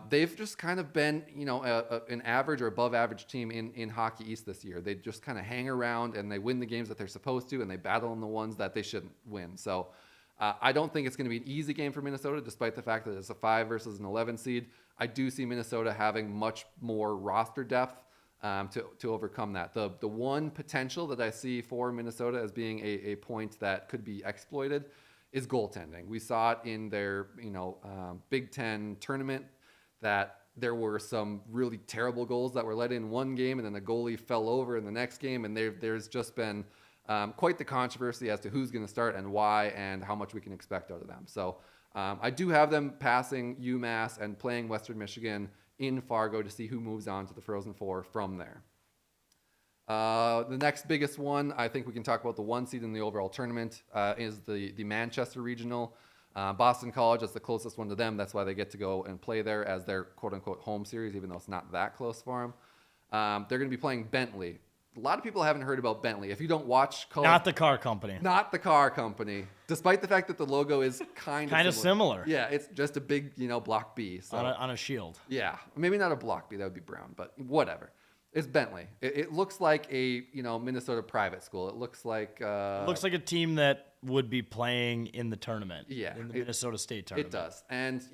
They've just kind of been, an average or above average team in Hockey East this year. They just kind of hang around and they win the games that they're supposed to, and they battle in the ones that they shouldn't win. So I don't think it's going to be an easy game for Minnesota, despite the fact that it's a 5 versus an 11 seed. I do see Minnesota having much more roster depth to overcome that. The one potential that I see for Minnesota as being a point that could be exploited is goaltending. We saw it in their Big Ten tournament that there were some really terrible goals that were let in one game, and then the goalie fell over in the next game, and there's just been quite the controversy as to who's going to start and why and how much we can expect out of them. So I do have them passing UMass and playing Western Michigan in Fargo to see who moves on to the Frozen Four from there. The next biggest one, I think we can talk about the 1 seed in the overall tournament, is the Manchester Regional. Boston College, that's the closest one to them. That's why they get to go and play there as their quote-unquote home series, even though it's not that close for them. They're going to be playing Bentley. A lot of people haven't heard about Bentley. If you don't watch college... Not the car company. Not the car company, despite the fact that the logo is kind of similar. Yeah, it's just a big, block B. So. On a shield. Yeah, maybe not a block B. That would be brown, but whatever. It's Bentley. It looks like a Minnesota private school. It looks like a team that would be playing in the tournament. Yeah, in the Minnesota State tournament. It does, and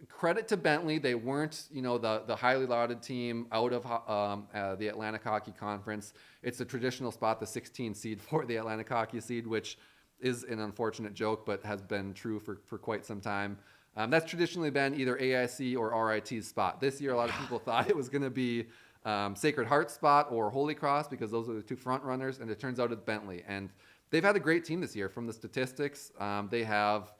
credit to Bentley. They weren't the highly lauded team out of the Atlantic Hockey Conference. It's a traditional spot, the 16 seed for the Atlantic Hockey seed, which is an unfortunate joke, but has been true for quite some time. That's traditionally been either AIC or RIT's spot. This year, a lot of people thought it was going to be Sacred Heart's spot or Holy Cross because those are the two front runners, and it turns out it's Bentley. And they've had a great team this year from the statistics. They have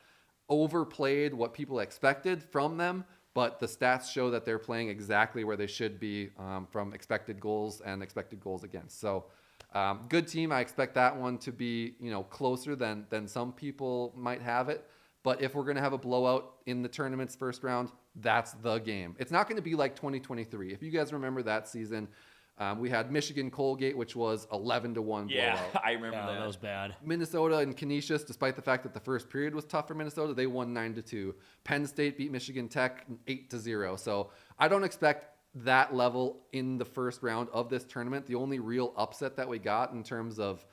overplayed what people expected from them, but the stats show that they're playing exactly where they should be from expected goals and expected goals against. So good team. I expect that one to be, closer than some people might have it. But if we're going to have a blowout in the tournament's first round, that's the game. It's not going to be like 2023. If you guys remember that season, we had Michigan Colgate, which was 11-1 blowout. Yeah, I remember that. That was bad. Minnesota and Canisius, despite the fact that the first period was tough for Minnesota, they won 9-2. Penn State beat Michigan Tech 8-0. So I don't expect that level in the first round of this tournament. The only real upset that we got in terms of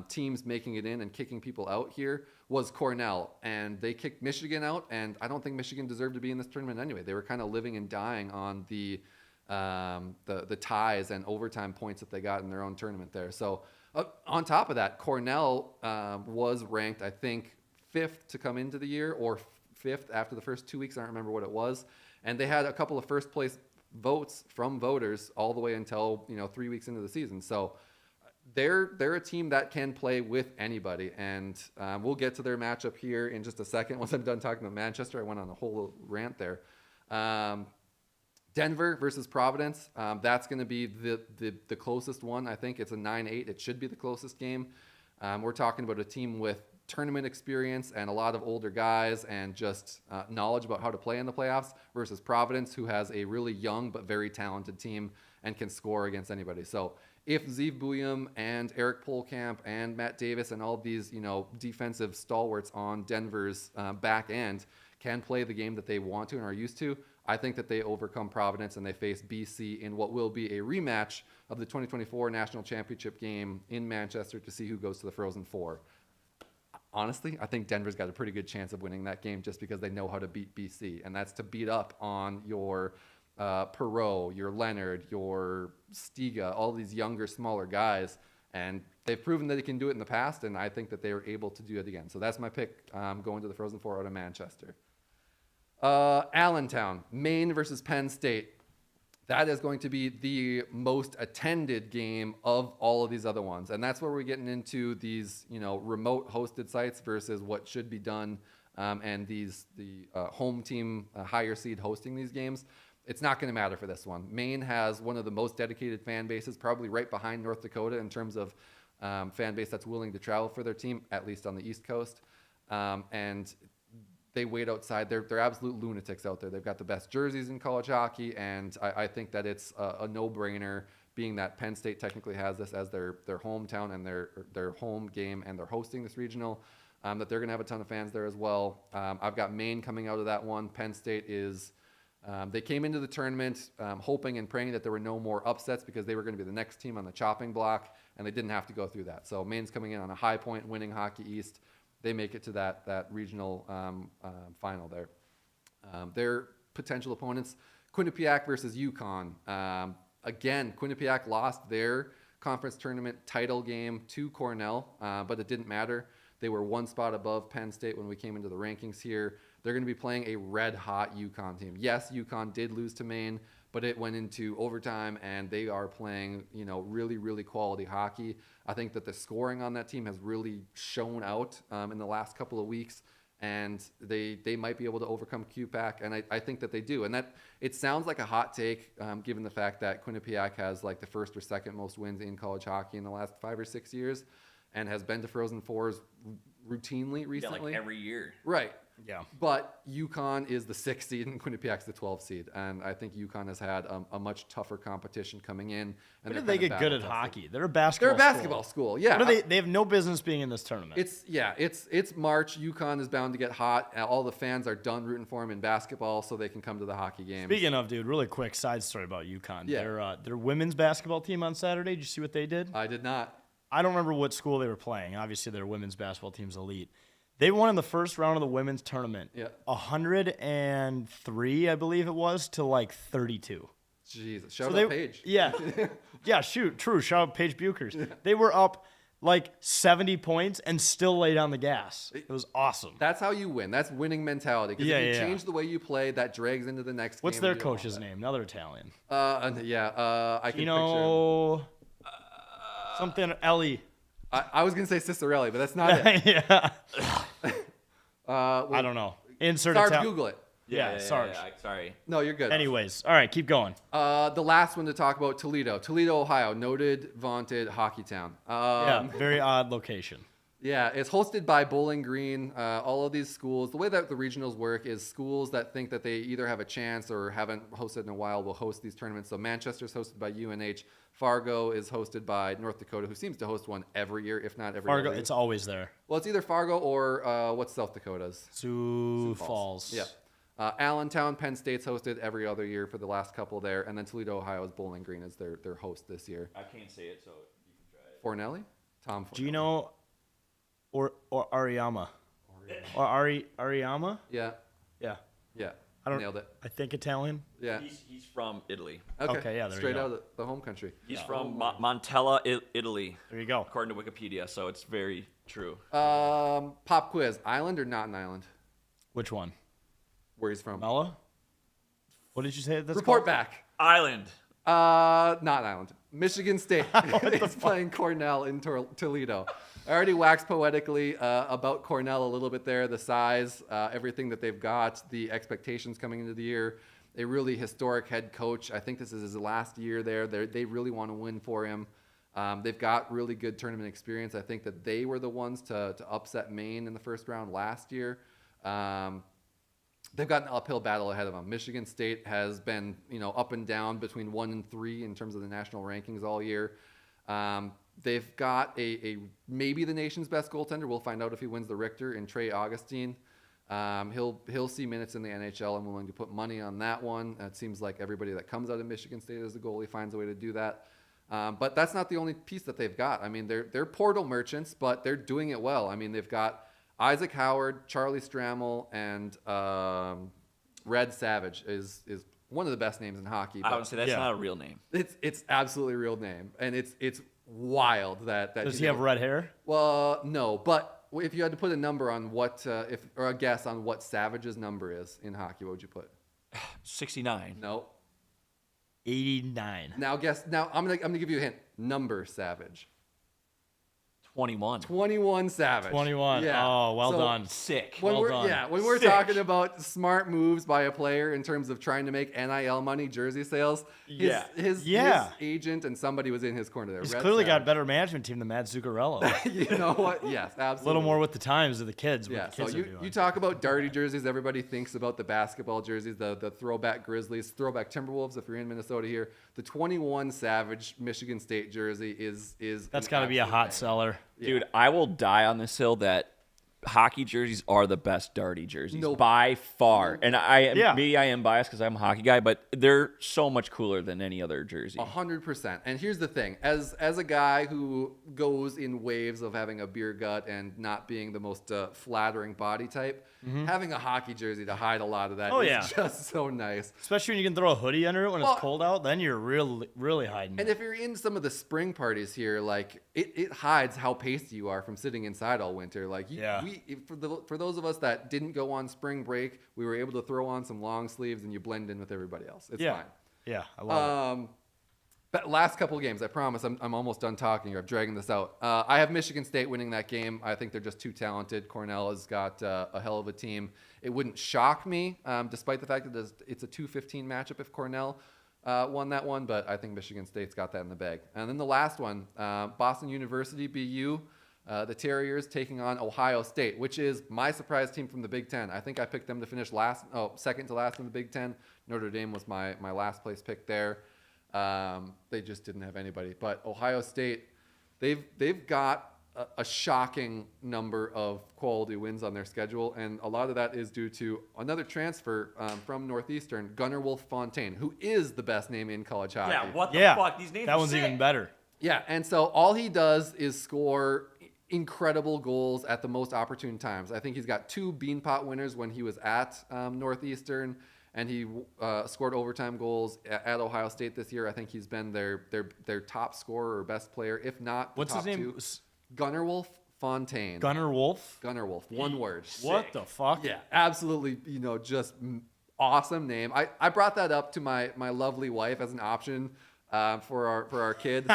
teams making it in and kicking people out here was Cornell, and they kicked Michigan out, and I don't think Michigan deserved to be in this tournament anyway. They were kind of living and dying on the ties and overtime points that they got in their own tournament there. So on top of that, Cornell was ranked, I think, 5th to come into the year, or 5th after the first 2 weeks. I don't remember what it was. And they had a couple of first place votes from voters all the way until 3 weeks into the season. So they're a team that can play with anybody, and we'll get to their matchup here in just a second. Once I'm done talking about Manchester, I went on a whole rant there. Denver versus Providence, that's going to be the closest one. I think it's a 9-8. It should be the closest game. We're talking about a team with tournament experience and a lot of older guys and just knowledge about how to play in the playoffs versus Providence, who has a really young but very talented team and can score against anybody. So if Zeev Buyum and Eric Polkamp and Matt Davis and all of these, defensive stalwarts on Denver's back end can play the game that they want to and are used to, I think that they overcome Providence and they face BC in what will be a rematch of the 2024 National Championship game in Manchester to see who goes to the Frozen Four. Honestly, I think Denver's got a pretty good chance of winning that game just because they know how to beat BC, and that's to beat up on your Perreault, your Leonard, your Stiga, all these younger, smaller guys, and they've proven that they can do it in the past, and I think that they are able to do it again. So that's my pick going to the Frozen Four out of Manchester. Allentown, Maine versus Penn State. That is going to be the most attended game of all of these other ones. And that's where we're getting into these, remote hosted sites versus what should be done and the home team, higher seed hosting these games. It's not going to matter for this one. Maine has one of the most dedicated fan bases, probably right behind North Dakota in terms of fan base that's willing to travel for their team, at least on the East Coast. And they wait outside. They're absolute lunatics out there. They've got the best jerseys in college hockey, and I think that it's a no-brainer, being that Penn State technically has this as their hometown and their home game, and they're hosting this regional, that they're going to have a ton of fans there as well. I've got Maine coming out of that one. Penn State is they came into the tournament hoping and praying that there were no more upsets because they were going to be the next team on the chopping block, and they didn't have to go through that. So Maine's coming in on a high point, winning Hockey East. They make it to that regional final there. Their potential opponents, Quinnipiac versus UConn. Again, Quinnipiac lost their conference tournament title game to Cornell, but it didn't matter. They were one spot above Penn State when we came into the rankings here. They're going to be playing a red-hot UConn team. Yes, UConn did lose to Maine, but it went into overtime, and they are playing, really, really quality hockey. I think that the scoring on that team has really shown out in the last couple of weeks, and they might be able to overcome QPAC, and I think that they do. And that it sounds like a hot take, given the fact that Quinnipiac has like the first or second most wins in college hockey in the last 5 or 6 years, and has been to Frozen Fours routinely recently. Yeah, like every year. Right. Yeah. But UConn is the 6th seed and Quinnipiac's the 12th seed. And I think UConn has had a much tougher competition coming in. And When did they get good at hockey? They're a basketball They're a basketball school, yeah. What are they have no business being in this tournament. It's March. UConn is bound to get hot. All the fans are done rooting for them in basketball so they can come to the hockey games. Speaking of, dude, really quick side story about UConn. Yeah. Their women's basketball team on Saturday, did you see what they did? I did not. I don't remember what school they were playing. Obviously, their women's basketball team's elite. They won in the first round of the women's tournament. Yeah. 103, I believe it was, to like 32. Jesus. Shout out Paige. Yeah. Yeah, shoot. True. Shout out Paige Bukers. Yeah. They were up like 70 points and still laid on the gas. It was awesome. That's how you win. That's winning mentality. Because if you change the way you play, that drags into the next game. What's their coach's name? Another Italian. I can picture something Ellie. I was going to say Cicerelli, but that's not it. Yeah. I don't know. Insert Sarge, Google it. Yeah, Sarge. Sorry. No, you're good. Anyways, all right, keep going. The last one to talk about, Toledo, Ohio, noted, vaunted hockey town. Yeah, very odd location. Yeah, it's hosted by Bowling Green. All of these schools, the way that the regionals work is schools that think that they either have a chance or haven't hosted in a while will host these tournaments. So Manchester's hosted by UNH. Fargo is hosted by North Dakota, who seems to host one every year, if not every Fargo, other year. it's always there. Well, it's either Fargo or what's South Dakota's? Sioux Falls. Yeah. Allentown, Penn State's hosted every other year for the last couple there. And then Toledo, Ohio's Bowling Green is their host this year. I can't say it, so you can try it. Fornelli? Tom Fornelli. Gino or Ariyama. Or Ariyama? Yeah. Yeah. Yeah. I don't Nailed it. I think Italian. Yeah. He's from Italy. Okay, yeah, there you Straight go. out of the home country. He's from Montella, Italy, There you go. according to Wikipedia. So it's very true. Pop quiz. Island or not an island? Which one? Where he's from. Mella? What did you say that's Report called? back. Island. Not an island. Michigan State is playing Cornell in Toledo. I already waxed poetically about Cornell a little bit there, the size, everything that they've got, the expectations coming into the year. A really historic head coach. I think this is his last year there. They really want to win for him. They've got really good tournament experience. I think that they were the ones to upset Maine in the first round last year. They've got an uphill battle ahead of them. Michigan State has been, up and down between 1 and 3 in terms of the national rankings all year. They've got a maybe the nation's best goaltender. We'll find out if he wins the Richter in Trey Augustine. He'll see minutes in the NHL. I'm willing to put money on that one. It seems like everybody that comes out of Michigan State as a goalie finds a way to do that. But that's not the only piece that they've got. I mean, they're portal merchants, but they're doing it well. I mean, they've got Isaac Howard, Charlie Strammel, and Red Savage is one of the best names in hockey. I would say that's Yeah. not a real name. It's absolutely a real name, and it's wild that Does he have red hair? Well, no, but if you had to put a number on what or a guess on what Savage's number is in hockey, what would you put? 69. No. 89. Now guess. Now I'm gonna give you a hint. Number Savage. 21. 21 Savage. 21. Yeah. Oh, well So, done. Sick. When Well we're done. when we're Sick. talking about smart moves by a player in terms of trying to make NIL money, jersey sales, his agent and somebody was in his corner there. He's Red clearly got a Savage. better management team than Matt Zuccarello. You know what? Yes, A absolutely. little more with the times of the kids. Yeah, What the so kids are doing. you talk about darty jerseys, everybody thinks about the basketball jerseys, the throwback Grizzlies, throwback Timberwolves if you're in Minnesota here. The 21 Savage Michigan State jersey is That's an got to be a absolute hot banger. seller. Dude, I will die on this hill that hockey jerseys are the best darty jerseys Nope. by far. And Yeah. maybe I am biased because I'm a hockey guy, but they're so much cooler than any other jersey. 100%. And here's the thing: as a guy who goes in waves of having a beer gut and not being the most flattering body type, having a hockey jersey to hide a lot of that Oh, is yeah. just so nice. Especially when you can throw a hoodie under it when Well- it's cold out. Then you're really hiding And it. if you're in some of the spring parties here, like it hides how pasty you are from sitting inside all winter. Like for those of us that didn't go on spring break, we were able to throw on some long sleeves and you blend in with everybody else. It's fine. Yeah, I love it. But last couple of games, I promise I'm almost done talking here. I'm dragging this out. I have Michigan State winning that game. I think they're just too talented. Cornell has got a hell of a team. It wouldn't shock me, despite the fact that it's a 2-15 matchup if Cornell won that one, but I think Michigan State's got that in the bag. And then the last one, Boston University, BU, the Terriers taking on Ohio State, which is my surprise team from the Big Ten. I think I picked them to finish second to last in the Big Ten. Notre Dame was my last place pick there. They just didn't have anybody. But Ohio State, they've got a shocking number of quality wins on their schedule, and a lot of that is due to another transfer from Northeastern, Gunnar Wolf Fontaine, who is the best name in college hockey. Yeah, what the Yeah, fuck? These names that are one's sick. even better. Yeah, and so all he does is score incredible goals at the most opportune times. I think he's got 2 Beanpot winners when he was at Northeastern, and he scored overtime goals at Ohio State this year. I think he's been their top scorer or best player, if not the What's his top name? 2. Gunnar Wolf Fontaine. Gunnar Wolf? Gunnar Wolf, one word. What the fuck? Yeah, absolutely, just awesome name. I brought that up to my lovely wife as an option for our kid.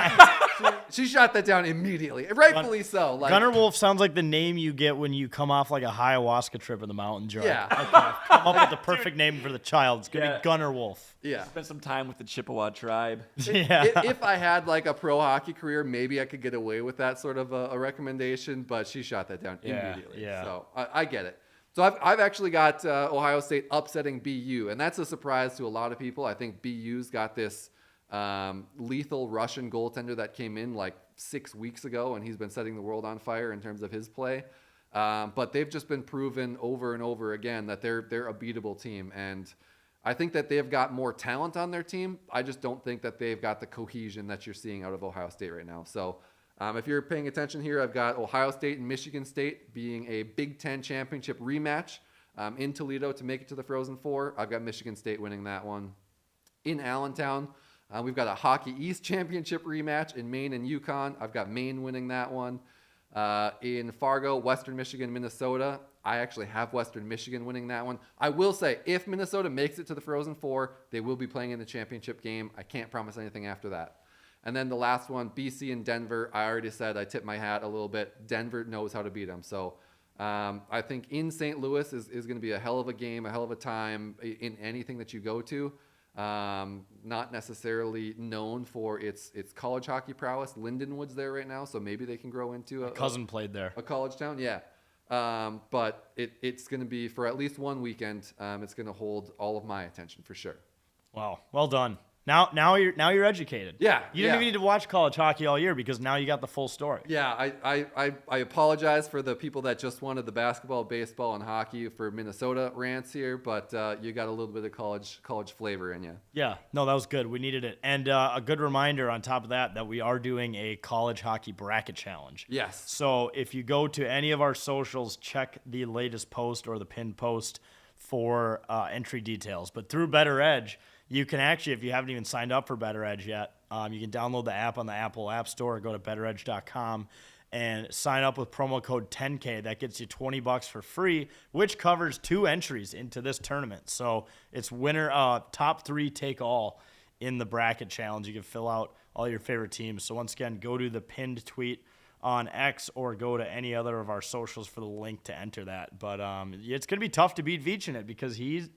She shot that down immediately, rightfully so. Like, Gunner Wolf sounds like the name you get when you come off like a ayahuasca trip in the mountains. You're Yeah. like, okay, come up with the perfect name for the child. It's gonna Yeah. be Gunner Wolf. yeah. Spent some time with the Chippewa tribe. Yeah. If I had like a pro hockey career, maybe I could get away with that sort of a recommendation, but she shot that down Yeah, immediately. yeah. So I get it. So I've actually got Ohio State upsetting BU, and that's a surprise to a lot of people. I think BU's got this lethal Russian goaltender that came in like 6 weeks ago, and he's been setting the world on fire in terms of his play. But they've just been proven over and over again that they're a beatable team, and I think that they've got more talent on their team. I just don't think that they've got the cohesion that you're seeing out of Ohio State right now. So if you're paying attention here, I've got Ohio State and Michigan State being a Big Ten championship rematch in Toledo to make it to the Frozen Four. I've got Michigan State winning that one. In Allentown, we've got a Hockey East championship rematch in Maine and Yukon. I've got Maine winning that one. In Fargo, Western Michigan, Minnesota, I actually have Western Michigan winning that one. I will say, if Minnesota makes it to the Frozen Four, they will be playing in the championship game. I can't promise anything after that. And then the last one, BC and Denver. I already said I tipped my hat a little bit. Denver knows how to beat them. So I think in St. Louis is going to be a hell of a game, a hell of a time in anything that you go to. Not necessarily known for its college hockey prowess. Lindenwood's there right now, so maybe they can grow into a Cousin played there. a college town. Yeah. But it's going to be for at least one weekend. It's going to hold all of my attention for sure. Wow, well done. Now you're educated. Yeah, You didn't yeah. even need to watch college hockey all year because now you got the full story. Yeah, I apologize for the people that just wanted the basketball, baseball, and hockey for Minnesota rants here, but you got a little bit of college flavor in you. Yeah, no, that was good. We needed it. And a good reminder on top of that we are doing a college hockey bracket challenge. Yes. So if you go to any of our socials, check the latest post or the pinned post for entry details. But through Better Edge, you can actually, if you haven't even signed up for Better Edge yet, you can download the app on the Apple App Store or go to betteredge.com and sign up with promo code 10K. That gets you $20 for free, which covers 2 entries into this tournament. So it's winner top 3 take all in the bracket challenge. You can fill out all your favorite teams. So once again, go to the pinned tweet on X or go to any other of our socials for the link to enter that. But it's going to be tough to beat Veach in it because he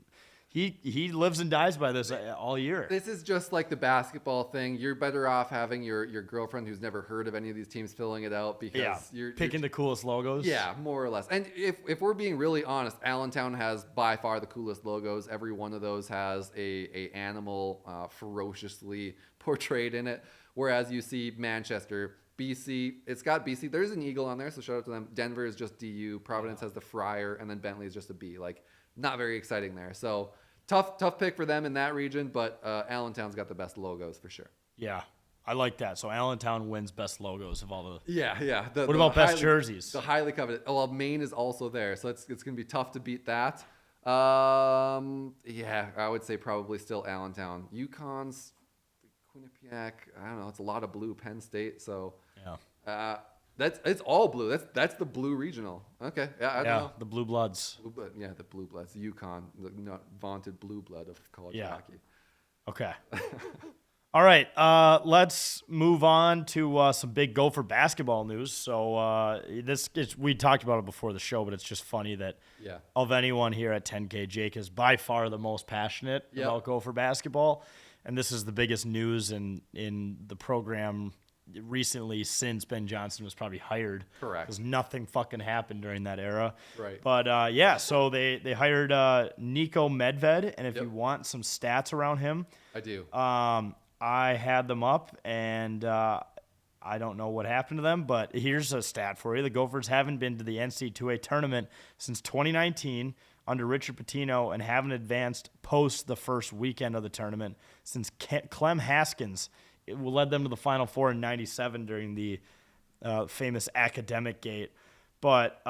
lives and dies by this all year. This is just like the basketball thing. You're better off having your girlfriend who's never heard of any of these teams filling it out because you're picking the coolest logos. Yeah, more or less. And if we're being really honest, Allentown has by far the coolest logos. Every one of those has a animal ferociously portrayed in it. Whereas you see Manchester, BC, it's got BC. There's an eagle on there, so shout out to them. Denver is just DU. Providence has the Friar, and then Bentley is just a B. Like, not very exciting there. So tough pick for them in that region, but Allentown's got the best logos for sure. Yeah, I like that. So Allentown wins best logos of all the. Yeah. What about best jerseys? The highly coveted. Oh, well, Maine is also there, so it's going to be tough to beat that. Yeah, I would say probably still Allentown. UConn's Quinnipiac. I don't know. It's a lot of blue. Penn State. So Yeah. it's all blue. That's the blue regional. Okay. Yeah, I don't know. The Blue Bloods. Blue blood, yeah, the blue bloods. UConn, the not vaunted blue blood of college Yeah. hockey. Okay. All right. Let's move on to some big Gopher basketball news. So we talked about it before the show, but it's just funny that Yeah. of anyone here at 10K, Jake is by far the most passionate Yep. about Gopher basketball, and this is the biggest news in the program recently since Ben Johnson was probably hired. Correct. Because nothing fucking happened during that era. Right. But so they hired Nico Medved, and if Yep. you want some stats around him, I do. I had them up, and I don't know what happened to them, but here's a stat for you. The Gophers haven't been to the NC2A tournament since 2019 under Richard Pitino and haven't advanced post the first weekend of the tournament since Clem Haskins led them to the Final Four in 97 during the famous academic gate. But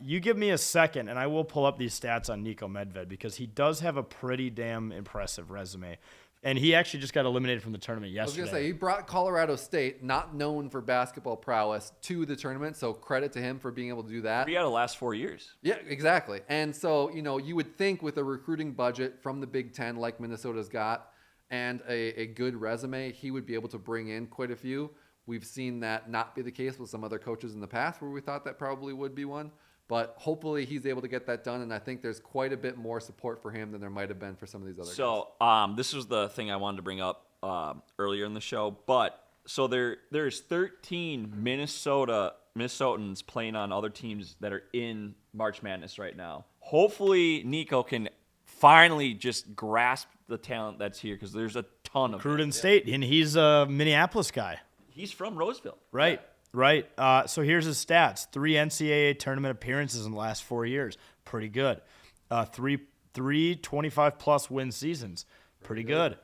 you give me a second, and I will pull up these stats on Nico Medved because he does have a pretty damn impressive resume. And he actually just got eliminated from the tournament I was yesterday. going to say, he brought Colorado State, not known for basketball prowess, to the tournament. So credit to him for being able to do that. 3 out of the last 4 years. Yeah, exactly. And so, you would think with a recruiting budget from the Big Ten like Minnesota's got, and a good resume, he would be able to bring in quite a few. We've seen that not be the case with some other coaches in the past where we thought that probably would be one. But hopefully he's able to get that done, and I think there's quite a bit more support for him than there might have been for some of these other guys. So this was the thing I wanted to bring up earlier in the show. But so there's 13 Minnesotans playing on other teams that are in March Madness right now. Hopefully Nico can finally just grasp the talent that's here because there's a ton of Cruden State, and he's a Minneapolis guy. He's from Roseville. Right. Right. So here's his stats: 3 NCAA tournament appearances in the last 4 years. Pretty good. Three 25-plus win seasons. Pretty good.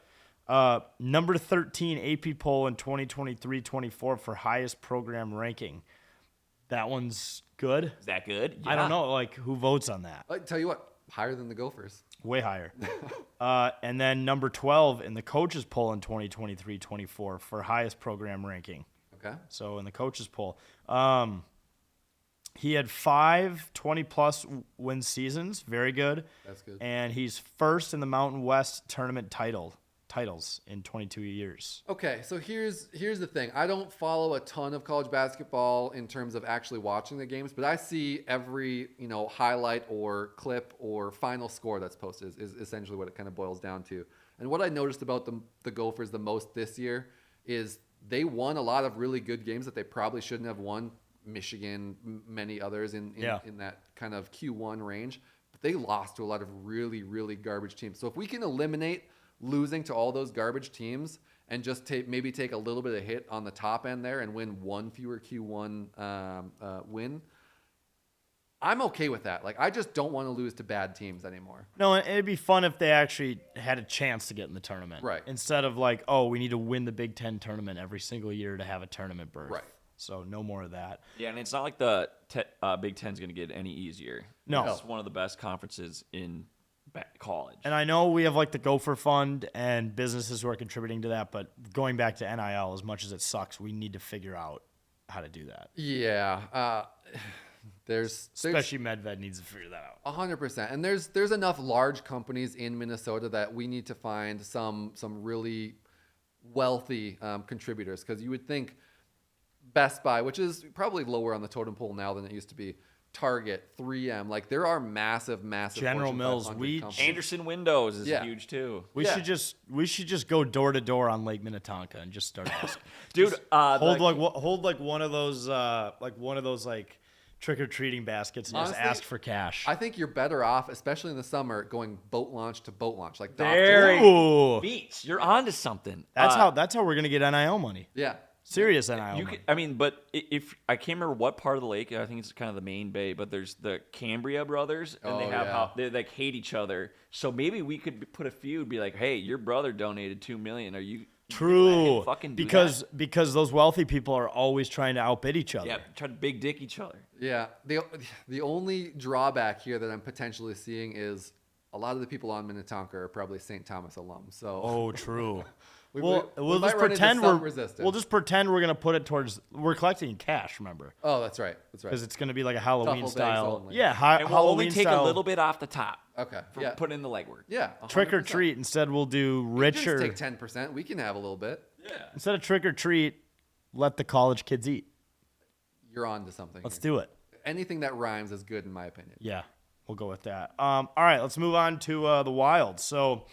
Number 13 AP poll in 2023-24 for highest program ranking. That one's good. Is that good? I don't know. Like, who votes on that? I tell you what, higher than the Gophers. Way higher. And then number 12 in the coaches poll in 2023-24 for highest program ranking. Okay. So in the coaches poll, he had 5 20-plus win seasons. Very good. That's good. And he's first in the Mountain West tournament titles in 22 years. Okay, so here's the thing. I don't follow a ton of college basketball in terms of actually watching the games, but I see every highlight or clip or final score that's posted is essentially what it kind of boils down to. And what I noticed about the Gophers the most this year is they won a lot of really good games that they probably shouldn't have won. Michigan, many others in that kind of Q1 range, but they lost to a lot of really, really garbage teams. So if we can eliminate losing to all those garbage teams and just maybe take a little bit of hit on the top end there and win one fewer Q1 win, I'm okay with that. Like, I just don't want to lose to bad teams anymore. No, it'd be fun if they actually had a chance to get in the tournament. Right. Instead of like, oh, we need to win the Big Ten tournament every single year to have a tournament berth. Right. So no more of that. Yeah, and it's not like the Big Ten's going to get any easier. No. It's one of the best conferences in college. And I know we have like the Gopher Fund and businesses who are contributing to that, but going back to NIL, as much as it sucks, we need to figure out how to do that. Yeah. Especially MedVed needs to figure that out. 100%. And there's enough large companies in Minnesota that we need to find some really wealthy contributors, because you would think Best Buy, which is probably lower on the totem pole now than it used to be, Target, 3M, like there are massive General Fortune Mills, 500 companies. Anderson Windows is huge too. We should just go door to door on Lake Minnetonka and just start asking. Dude, hold one of those trick or treating baskets and Honestly, just ask for cash. I think you're better off, especially in the summer, going boat launch to boat launch. Like Ooh. Beats, you're onto something. That's how we're gonna get NIL money. Yeah. Serious NIL You money. could, but if I can't remember what part of the lake, I think it's kind of the main bay, but there's the Cambria brothers, and they have how they like hate each other. So maybe we could put a feud, be like, hey, your brother donated $2 million. Are you True? fucking do because that? because those wealthy people are always trying to outbid each other. Yeah, try to big dick each other. Yeah. The only drawback here that I'm potentially seeing is a lot of the people on Minnetonka are probably St. Thomas alums. So Oh, true. we We'll might just run into pretend some we're resistance. we'll just pretend we're gonna put it towards. We're collecting cash. Remember, Oh, that's right. That's right. because it's gonna be like a Halloween bags style. only. Yeah, And we'll Halloween only take style a little bit off the top Okay. for Yeah. putting in the legwork. Yeah. trick or 100%. treat. Instead, we'll do You richer. just take 10%. We can have a little bit. Instead of trick or treat, let the college kids eat. You're on to something. Let's here. do it. Anything that rhymes is good in my opinion. Yeah, we'll go with that. All right, let's move on to the Wild. So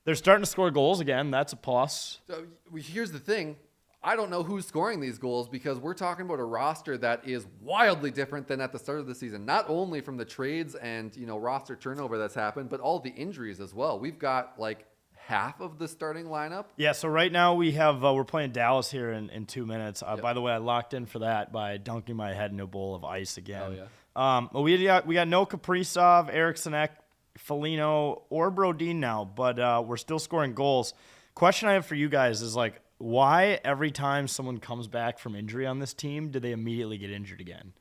they're starting to score goals again. That's a plus. So here's the thing. I don't know who's scoring these goals because we're talking about a roster that is wildly different than at the start of the season. Not only from the trades and roster turnover that's happened, but all the injuries as well. We've got like half of the starting lineup. Yeah, so right now we have we're playing Dallas here in 2 minutes. By the way, I locked in for that by dunking my head in a bowl of ice again. Oh, yeah. We got no Kaprizov, Eriksson, Foligno, or Brodin now, but we're still scoring goals. Question I have for you guys is like, why every time someone comes back from injury on this team, do they immediately get injured again?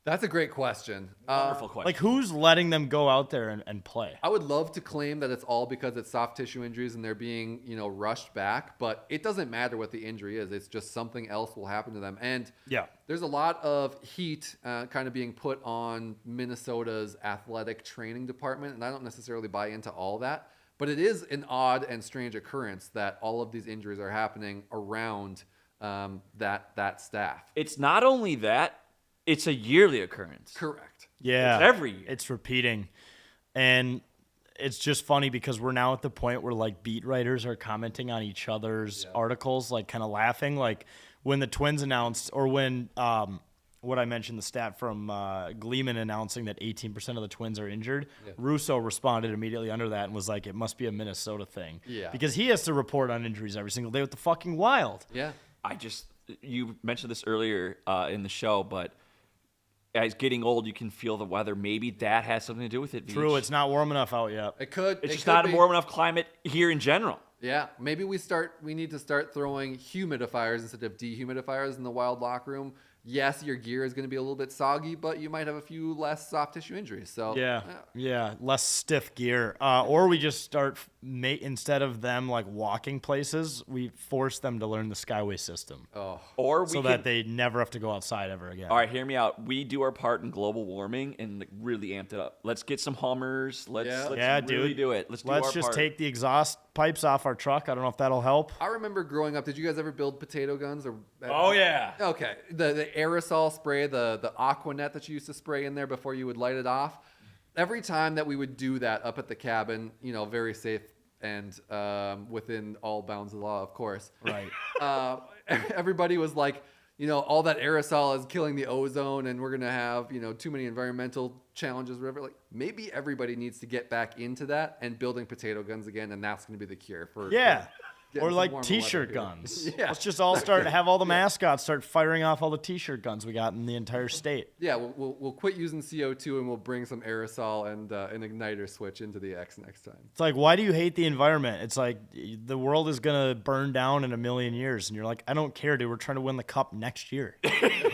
That's a great question. Wonderful question. Like, who's letting them go out there and play? I would love to claim that it's all because it's soft tissue injuries and they're being, rushed back, but it doesn't matter what the injury is. It's just something else will happen to them. And Yeah. there's a lot of heat kind of being put on Minnesota's athletic training department, and I don't necessarily buy into all that. But it is an odd and strange occurrence that all of these injuries are happening around that staff. It's not only that, it's a yearly occurrence. Correct. Yeah. It's every year. It's repeating. And it's just funny because we're now at the point where like beat writers are commenting on each other's articles, like kind of laughing. Like when the Twins announced, or when what I mentioned, the stat from Gleeman announcing that 18% of the Twins are injured, Russo responded immediately under that and was like, it must be a Minnesota thing. Yeah. Because he has to report on injuries every single day with the fucking Wild. Yeah. You mentioned this earlier in the show, but as getting old, you can feel the weather. Maybe that has something to do with it. True, Veach. it's not warm enough out yet. It could. It's it just could not a be. warm enough climate here in general. Yeah, maybe we need to start throwing humidifiers instead of dehumidifiers in the Wild locker room. Yes, your gear is going to be a little bit soggy, but you might have a few less soft tissue injuries. So Yeah, less stiff gear. Or we just start instead of them like walking places, we force them to learn the Skyway system, Or we that they never have to go outside ever again. All right, hear me out. We do our part in global warming and like, really amped it up. Let's get some Hummers. Let's really do it. Let's just part. take the exhaust pipes off our truck. I don't know if that'll help. I remember growing up. Did you guys ever build potato guns? Oh yeah. Okay. The aerosol spray, the Aquanet that you used to spray in there before you would light it off. Every time that we would do that up at the cabin, very safe and within all bounds of the law, of course. Right. Everybody was like, all that aerosol is killing the ozone and we're going to have, too many environmental challenges, whatever. Like maybe everybody needs to get back into that and building potato guns again. And that's going to be the cure for or some like warmer T-shirt weather here. guns. Yeah. Let's just all have all the mascots start firing off all the T-shirt guns we got in the entire state. Yeah, we'll quit using CO2 and we'll bring some aerosol and an igniter switch into the X next time. It's like, why do you hate the environment? It's like the world is going to burn down in a million years. And you're like, I don't care, dude. We're trying to win the cup next year.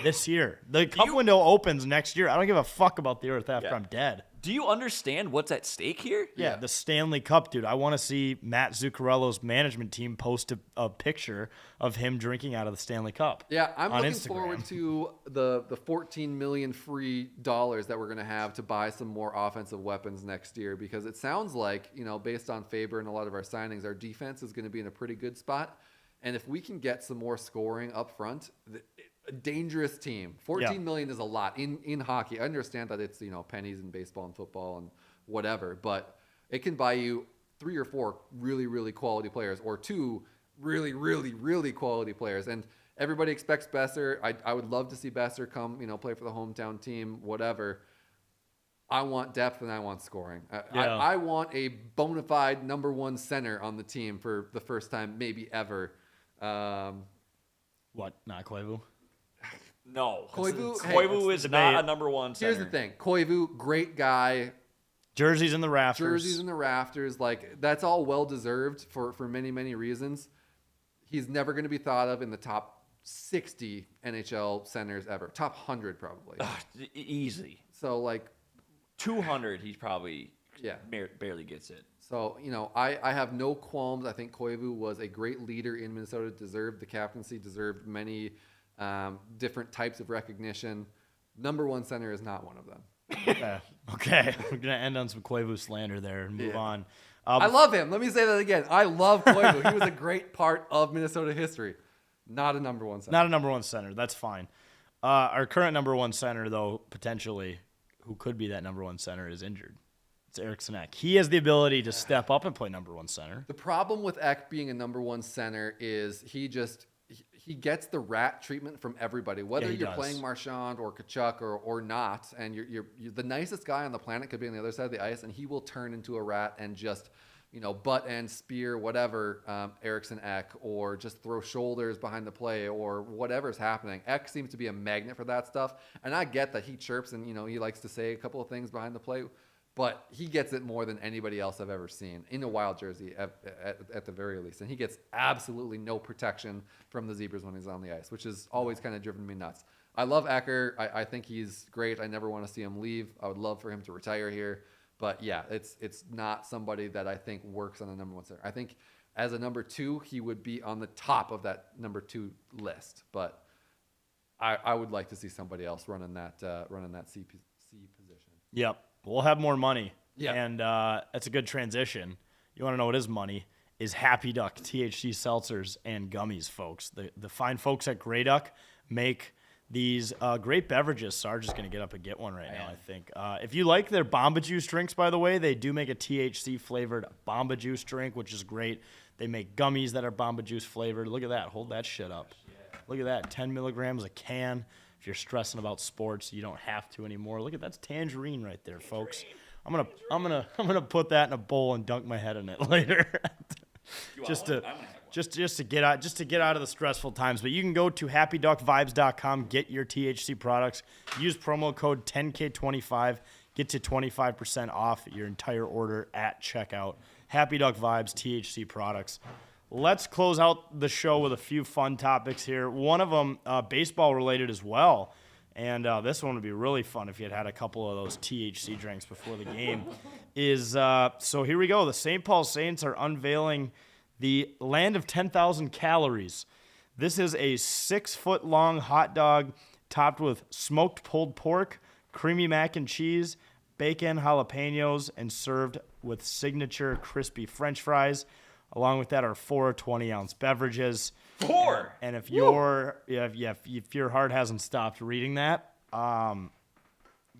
This year. The cup window opens next year. I don't give a fuck about the earth after I'm dead. Do you understand what's at stake here? Yeah, the Stanley Cup, dude. I want to see Matt Zuccarello's management team post a picture of him drinking out of the Stanley Cup. Yeah, I'm on looking Instagram. forward to the 14 million free dollars that we're going to have to buy some more offensive weapons next year because it sounds like, based on Faber and a lot of our signings, our defense is going to be in a pretty good spot. And if we can get some more scoring up front, a dangerous team. 14 million is a lot in hockey. I understand that it's, pennies in baseball and football and whatever, but it can buy you 3 or 4 really, really quality players or 2 really, really, really quality players. And everybody expects Besser. I would love to see Besser come, play for the hometown team, whatever. I want depth and I want scoring. I want a bona fide number 1 center on the team for the first time, maybe ever. What? Not Koivu? No. Koivu is not a number 1 center. Here's the thing. Koivu, great guy. Jerseys in the rafters. Like, that's all well-deserved for many, many reasons. He's never going to be thought of in the top 60 NHL centers ever. Top 100, probably. Easy. So, like... 200, he probably barely gets it. So, I have no qualms. I think Koivu was a great leader in Minnesota, deserved the captaincy, deserved many different types of recognition. Number 1 center is not one of them. Okay. We're going to end on some Koivu slander there and move on. I love him. Let me say that again. I love Koivu. He was a great part of Minnesota history. Not a number 1 center. Not a number 1 center. That's fine. Our current number 1 center, though, potentially, who could be that number 1 center, is injured. It's Eriksson Ek. He has the ability to step up and play number 1 center. The problem with Ek being a number 1 center is he gets the rat treatment from everybody, whether you're playing Marchand or Kachuk or not, and you're the nicest guy on the planet could be on the other side of the ice, and he will turn into a rat and just, butt and spear whatever Eriksson Ek, or just throw shoulders behind the play or whatever's happening. Ek seems to be a magnet for that stuff, and I get that he chirps and he likes to say a couple of things behind the play. But he gets it more than anybody else I've ever seen in a Wild jersey at the very least. And he gets absolutely no protection from the Zebras when he's on the ice, which has always kind of driven me nuts. I love Ecker. I think he's great. I never want to see him leave. I would love for him to retire here. But yeah, it's not somebody that I think works on the number 1 center. I think as a number 2, he would be on the top of that number 2 list. But I would like to see somebody else running that C position. Yep. We'll have more money. Yeah. And that's a good transition. You want to know what is money? Is Happy Duck THC seltzers and gummies, folks. The fine folks at Grey Duck make these great beverages. Sarge is going to get up and get one right now, I think. If you like their Bomba Juice drinks, by the way, they do make a THC-flavored Bomba Juice drink, which is great. They make gummies that are Bomba Juice flavored. Look at that. Hold that shit up. Look at that. 10 milligrams a can. If you're stressing about sports, you don't have to anymore. Look at that's tangerine right there, folks. I'm gonna put that in a bowl and dunk my head in it later. just to get out of the stressful times. But you can go to happyduckvibes.com, get your THC products, use promo code 10K25, get to 25% off your entire order at checkout. Happy Duck Vibes THC products. Let's close out the show with a few fun topics here. One of them baseball related as well. And this one would be really fun if you had a couple of those THC drinks before the game. So here we go. The St. Paul Saints are unveiling the Land of 10,000 Calories. This is a 6-foot-long hot dog topped with smoked pulled pork, creamy mac and cheese, bacon, jalapenos, and served with signature crispy French fries. Along with that are 4 20-ounce beverages. 4. And if your heart hasn't stopped reading that,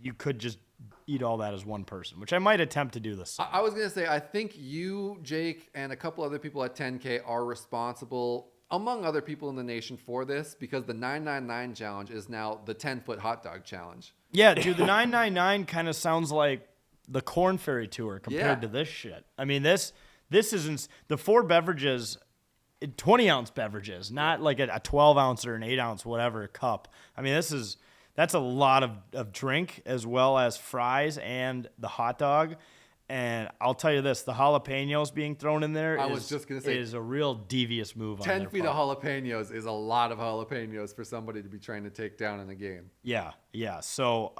you could just eat all that as one person, which I might attempt to do this. I was going to say, I think you, Jake, and a couple other people at 10K are responsible, among other people in the nation, for this, because the 999 challenge is now the 10-foot hot dog challenge. Yeah, dude, the 999 kind of sounds like the Corn Ferry Tour compared to this shit. I mean, this isn't the 4 beverages, 20-ounce beverages, not like a 12-ounce or an 8-ounce whatever cup. I mean, that's a lot of drink as well as fries and the hot dog. And I'll tell you this, the jalapenos being thrown in there is a real devious move on 10 feet of jalapenos is a lot of jalapenos for somebody to be trying to take down in a game. Yeah. So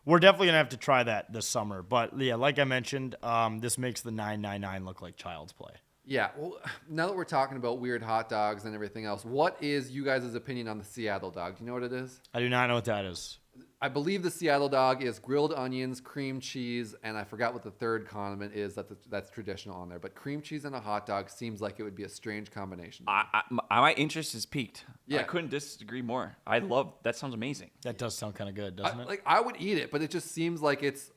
we're definitely going to have to try that this summer. But, yeah, like I mentioned, this makes the 999 look like child's play. Yeah. Well, now that we're talking about weird hot dogs and everything else, what is you guys' opinion on the Seattle dog? Do you know what it is? I do not know what that is. I believe the Seattle dog is grilled onions, cream cheese, and I forgot what the third condiment is that's traditional on there. But cream cheese and a hot dog seems like it would be a strange combination. My interest is piqued. Yeah. I couldn't disagree more. I love that. Sounds amazing. That does sound kind of good, doesn't it? Like, I would eat it, but it just seems like it's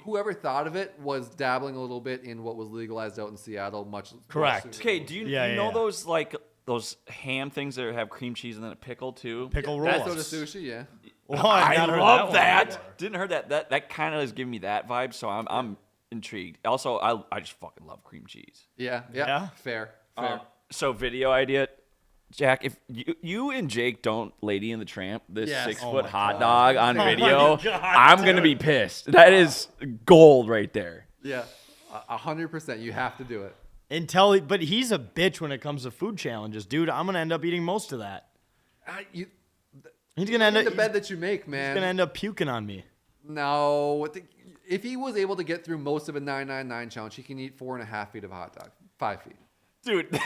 whoever thought of it was dabbling a little bit in what was legalized out in Seattle. Much correct. Okay, do you know those those ham things that have cream cheese and then a pickle too? Pickle That's roll-ups. Soda sushi, yeah. Well, I love that. Before. Didn't heard that. That kind of is giving me that vibe, so I'm intrigued. Also, I just fucking love cream cheese. Yeah. Fair. So video idea, Jack. If you and Jake don't Lady and the Tramp this Yes. 6-foot my hot God. dog on video, God, I'm gonna be pissed. That is gold right there. Yeah. 100%. You have to do it. But he's a bitch when it comes to food challenges, dude. I'm gonna end up eating most of that. He's gonna end up the bed that you make, man. He's gonna end up puking on me. No, if he was able to get through most of a 999 challenge, he can eat 4.5 feet of hot dog. 5 feet. Dude,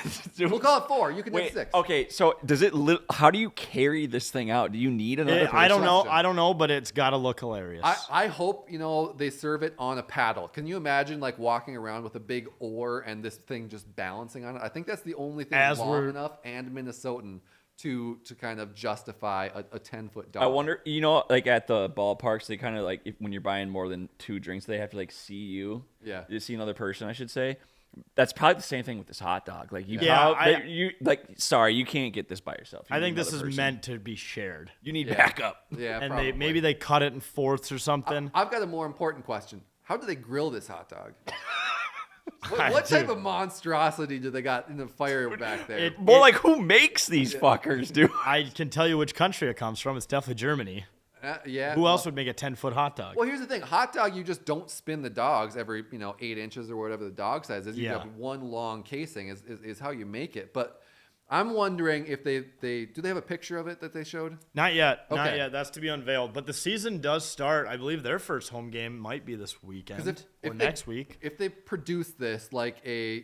We'll call it 4. You can do 6. Okay, so does it? How do you carry this thing out? Do you need another person? I don't know, but it's gotta look hilarious. I hope they serve it on a paddle. Can you imagine like walking around with a big oar and this thing just balancing on it? I think that's the only thing long enough and Minnesotan to kind of justify a 10-foot dog. I wonder, like at the ballparks, they kind of like when you're buying more than 2 drinks, they have to like see you. Yeah. You see another person, I should say. That's probably the same thing with this hot dog. Like you sorry, you can't get this by yourself. I think this is meant to be shared. You need backup. Yeah, And probably. maybe they cut it in fourths or something. I've got a more important question. How do they grill this hot dog? What type of monstrosity do they got in the fire back there? More like who makes these fuckers, dude? I can tell you which country it comes from. It's definitely Germany. Yeah. Who else would make a 10-foot hot dog? Well, here's the thing. Hot dog, you just don't spin the dogs every 8 inches or whatever the dog size is. You have one long casing is how you make it. But I'm wondering if they have a picture of it that they showed? Not yet. Okay. Not yet. That's to be unveiled. But the season does start. I believe their first home game might be this weekend or next week. If they produce this like a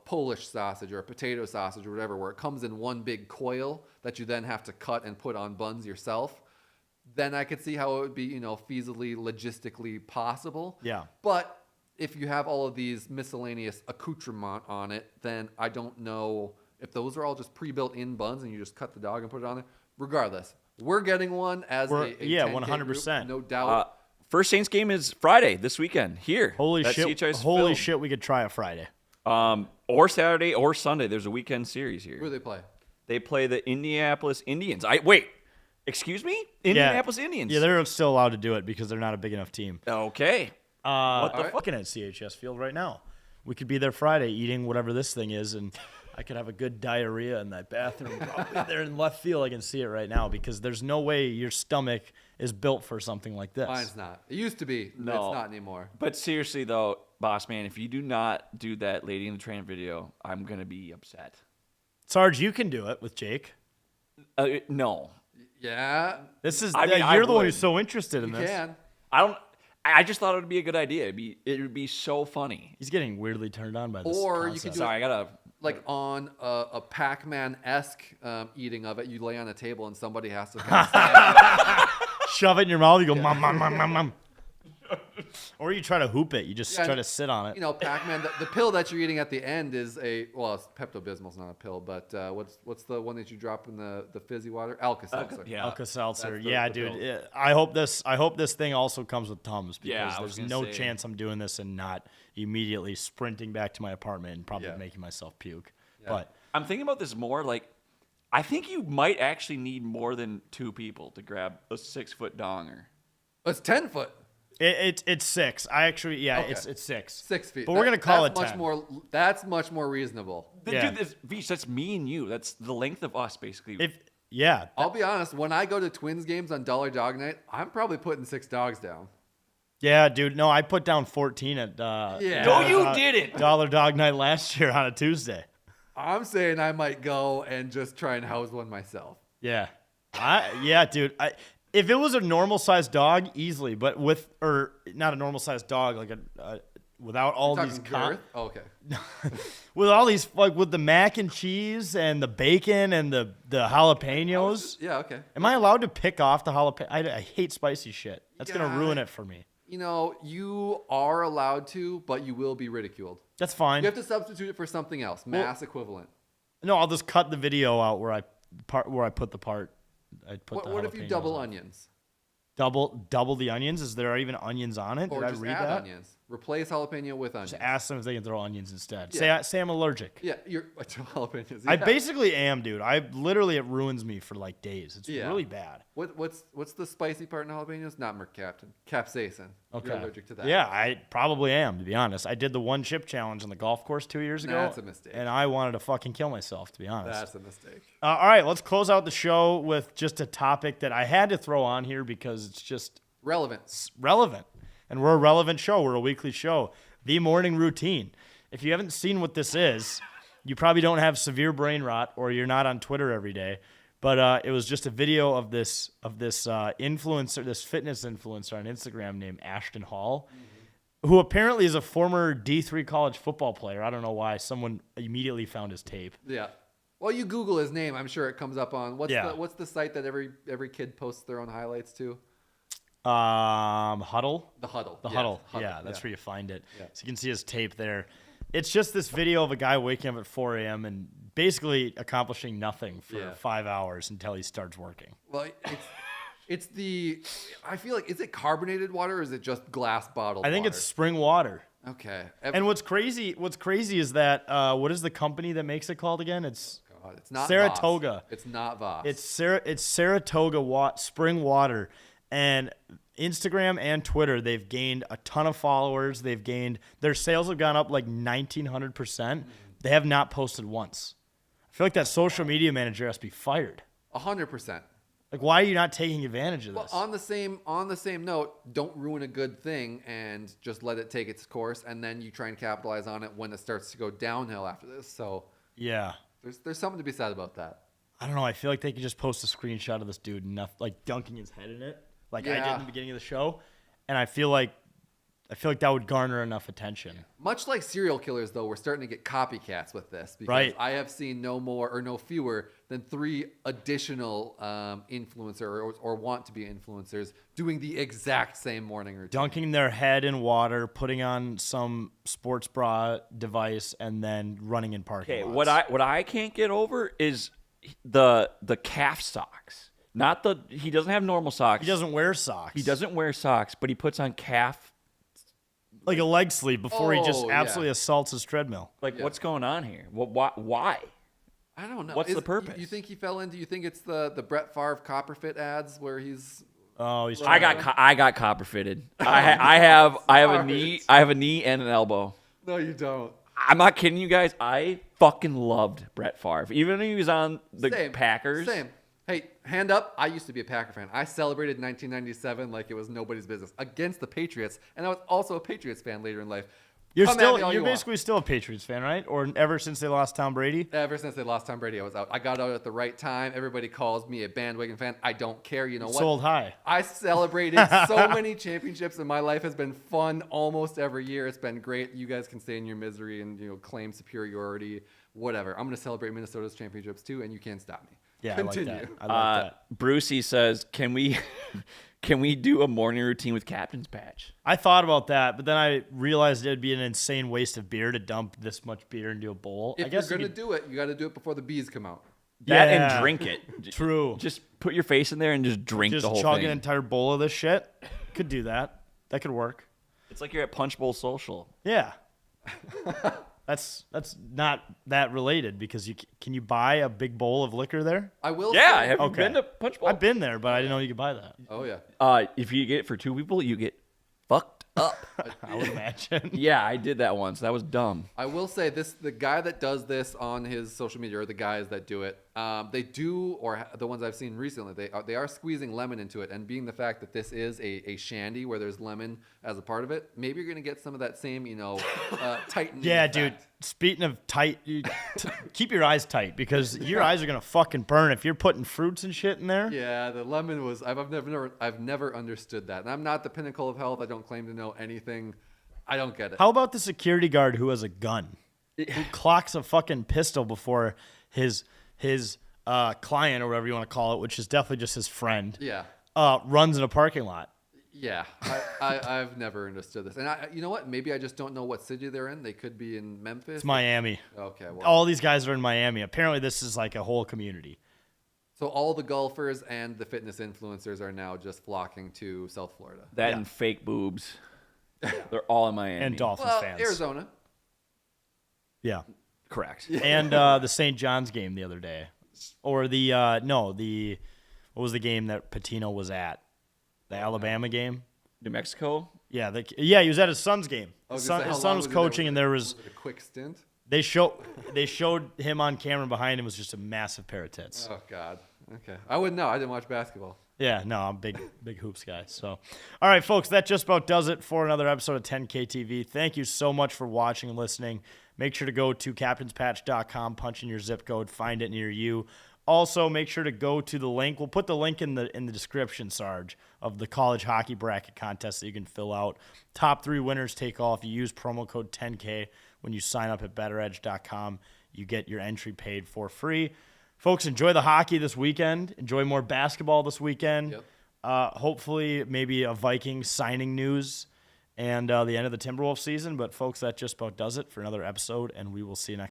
Polish sausage or a potato sausage or whatever, where it comes in one big coil that you then have to cut and put on buns yourself, then I could see how it would be, feasibly, logistically possible. Yeah. But if you have all of these miscellaneous accoutrement on it, then I don't know if those are all just pre-built in buns and you just cut the dog and put it on there. Regardless, we're getting one as a 10K 100%. group, no doubt. First Saints game is Friday this weekend here. Holy at shit! CHI's Holy Phil. shit! We could try it Friday. Or Saturday or Sunday. There's a weekend series here. Who do they play? They play the Indianapolis Indians. Excuse me? Indianapolis Indians. Yeah, they're still allowed to do it because they're not a big enough team. Okay. What the right. fucking at CHS Field right now? We could be there Friday eating whatever this thing is, and I could have a good diarrhea in that bathroom probably there in left field. I can see it right now because there's no way your stomach is built for something like this. Mine's not. It used to be. No. It's not anymore. But seriously, though, boss man, if you do not do that Lady in the Train video, I'm going to be upset. Sarge, you can do it with Jake. No. Yeah, This is I mean, I you're the one would. who's so interested in you this. can. I just thought it would be a good idea. It would be so funny. He's getting weirdly turned on by this. Or you concept. could do Sorry, I got to... Like on a Pac-Man-esque eating of it, you lay on a table and somebody has to shove it in your mouth. You go mom, mom, mom, mom, mom. Or you try to hoop it. You just Yeah, try to sit on it. You know, Pac-Man. The pill that you're eating at the end is it's Pepto-Bismol's not a pill, but what's the one that you drop in the fizzy water? Alka-Seltzer. yeah. Alka-Seltzer. That's the Yeah, pill. dude. I hope this thing also comes with Tums because Yeah, I there's was gonna no say. chance I'm doing this and not immediately sprinting back to my apartment and probably Yeah. making myself puke. But I'm thinking about this more. Like, I think you might actually need more than 2 people to grab a 6-foot donger. It's 10 foot. it's 6. I actually Okay. it's 6. 6 feet. But we're gonna call it that's 10. That's much more reasonable. Yeah. Dude, Vish, that's me and you. That's the length of us, basically. I'll be honest. When I go to Twins games on Dollar Dog Night, I'm probably putting 6 dogs down. Yeah, dude. No, I put down 14 at No, you didn't. Dollar Dog Night last year on a Tuesday. I'm saying I might go and just try and house one myself. Yeah. Dude. If it was a normal sized dog, easily, but not a normal sized dog, like without all You're these talking girth? Oh, okay. with all these with the mac and cheese and the bacon and the jalapenos. Yeah, okay. Am I allowed to pick off the jalapeno? I hate spicy shit. That's gonna Yeah. ruin it for me. You know, you are allowed to, but you will be ridiculed. That's fine. You have to substitute it for something else, mass equivalent. No, I'll just cut the video out where I put the part. I put the What if you jalapenos double on. onions? Double the onions? Is there even onions on it? Or Did I just read add that? onions. Replace jalapeno with onions. Just ask them if they can throw onions instead. Yeah. Say I'm allergic. Yeah, you're jalapenos. I yeah. basically am, dude. It ruins me for like days. It's Yeah. really bad. What's the spicy part in jalapenos? Not mercaptan. Capsaicin. Okay. You're allergic to that. Yeah, I probably am, to be honest. I did the one chip challenge on the golf course 2 years ago. That's a mistake. And I wanted to fucking kill myself, to be honest. That's a mistake. All right, let's close out the show with just a topic that I had to throw on here because it's just Relevance. relevant. And we're a relevant show. We're a weekly show. The morning routine. If you haven't seen what this is, you probably don't have severe brain rot or you're not on Twitter every day. But it was just a video of this influencer, this fitness influencer on Instagram named Ashton Hall, who apparently is a former D3 college football player. I don't know why. Someone immediately found his tape. Yeah. Well, you Google his name, I'm sure it comes up on what's the site that every kid posts their own highlights to? Huddle. The Huddle. The Yes, Huddle. Yeah, that's yeah. where you find it. Yeah. So you can see his tape there. It's just this video of a guy waking up at 4 a.m. and basically accomplishing nothing for 5 hours until he starts working. Well, I feel like, is it carbonated water or is it just glass bottled I think water? it's spring water. Okay. And what's crazy is that what is the company that makes it called again? It's God, it's not Saratoga. Voss. It's not Voss. It's Saratoga spring water, and Instagram and Twitter, they've gained a ton of followers. Their sales have gone up like 1,900%. They have not posted once. I feel like that social media manager has to be fired. 100%. Like, why are you not taking advantage of Well, this? on the same note, don't ruin a good thing and just let it take its course, and then you try and capitalize on it when it starts to go downhill after this. So Yeah. there's something to be said about that. I don't know. I feel like they could just post a screenshot of this dude like dunking his head in it, like I did Yeah. in the beginning of the show. And I feel like I feel like that would garner enough attention. Much like serial killers, though, we're starting to get copycats with this because Right. I have seen no more or no fewer than 3 additional influencer or want to be influencers doing the exact same morning routine. Dunking their head in water, putting on some sports bra device, and then running in parking Okay, lots. what I can't get over is the calf socks. Not the he doesn't have normal socks. He doesn't wear socks. He doesn't wear socks, but he puts on calf. Like a leg sleeve before he just Oh, yeah. absolutely assaults his treadmill. Like, what's going on here? Why? I don't know. What's the purpose? You think he fell into? You think it's the Brett Favre Copperfit ads where he's? Oh, he's I trying got copper fitted. I have a knee and an elbow. No, you don't. I'm not kidding you guys. I fucking loved Brett Favre. Even when he was on the Same. Packers. Same. Hey, hand up. I used to be a Packer fan. I celebrated 1997 like it was nobody's business against the Patriots, and I was also a Patriots fan later in life. You're Come at still me all you're you want. basically still a Patriots fan, right? Or ever since they lost Tom Brady? Ever since they lost Tom Brady, I was out. I got out at the right time. Everybody calls me a bandwagon fan. I don't care. You know what? Sold high. I celebrated so many championships, and my life has been fun almost every year. It's been great. You guys can stay in your misery and claim superiority, whatever. I'm going to celebrate Minnesota's championships too, and you can't stop me. Yeah, Continue. I like that. I like that. Brucey says, "Can we do a morning routine with captain's patch?" I thought about that, but then I realized it'd be an insane waste of beer to dump this much beer into a bowl. I If guess you're you going to do it, you got to do it before the bees come out. That Yeah. and drink it. True. Just put your face in there and just drink Just the whole chug thing. an entire bowl of this shit. Could do that. That could work. It's like you're at Punch Bowl Social. Yeah. That's not that related because can you buy a big bowl of liquor there? I will. Yeah, say- have you Okay. been to Punch Bowl? I've been there, but I didn't know you could buy that. Oh yeah. If you get it for 2 people, you get fucked up. I would imagine. Yeah, I did that once. That was dumb. I will say this: the guy that does this on his social media, or the guys that do it, they do, or the ones I've seen recently, they are squeezing lemon into it. And being the fact that this is a shandy where there's lemon as a part of it, maybe you're gonna get some of that same, tightening. Yeah, dude. effect. Speaking of tight, keep your eyes tight because your eyes are gonna fucking burn if you're putting fruits and shit in there. Yeah, the lemon was. I've never understood that, and I'm not the pinnacle of health. I don't claim to know anything. I don't get it. How about the security guard who has a gun, who clocks a fucking pistol before his client or whatever you want to call it, which is definitely just his friend, Yeah. runs in a parking lot? Yeah, I've never understood this, and you know what? Maybe I just don't know what city they're in. They could be in Memphis. It's Miami. Okay, well, All these guys are in Miami. Apparently, this is like a whole community. so all the golfers and the fitness influencers are now just flocking to South Florida. That Yeah. and fake boobs. They're all in Miami. And Dolphins Well, fans. Arizona. Yeah. Correct. And the St. John's game the other day. Or what was the game that Patino was at? The Alabama game? New Mexico. Yeah, he was at his son's game. I His was gonna son, say, his how son long was was he there? coaching, and there was it a quick stint? they showed him on camera behind him was just a massive pair of tits. Oh God. Okay, I wouldn't know. I didn't watch basketball. Yeah, no, I'm a big hoops guy. So, all right, folks, that just about does it for another episode of 10K TV. Thank you so much for watching and listening. Make sure to go to captainspatch.com, punch in your zip code, find it near you. Also, make sure to go to the link. We'll put the link in the description, Sarge, of the college hockey bracket contest that you can fill out. Top 3 winners take all. If you use promo code 10K when you sign up at betteredge.com, you get your entry paid for free. Folks, enjoy the hockey this weekend. Enjoy more basketball this weekend. Yep. Hopefully, maybe a Vikings signing news and the end of the Timberwolves season. But, folks, that just about does it for another episode, and we will see you next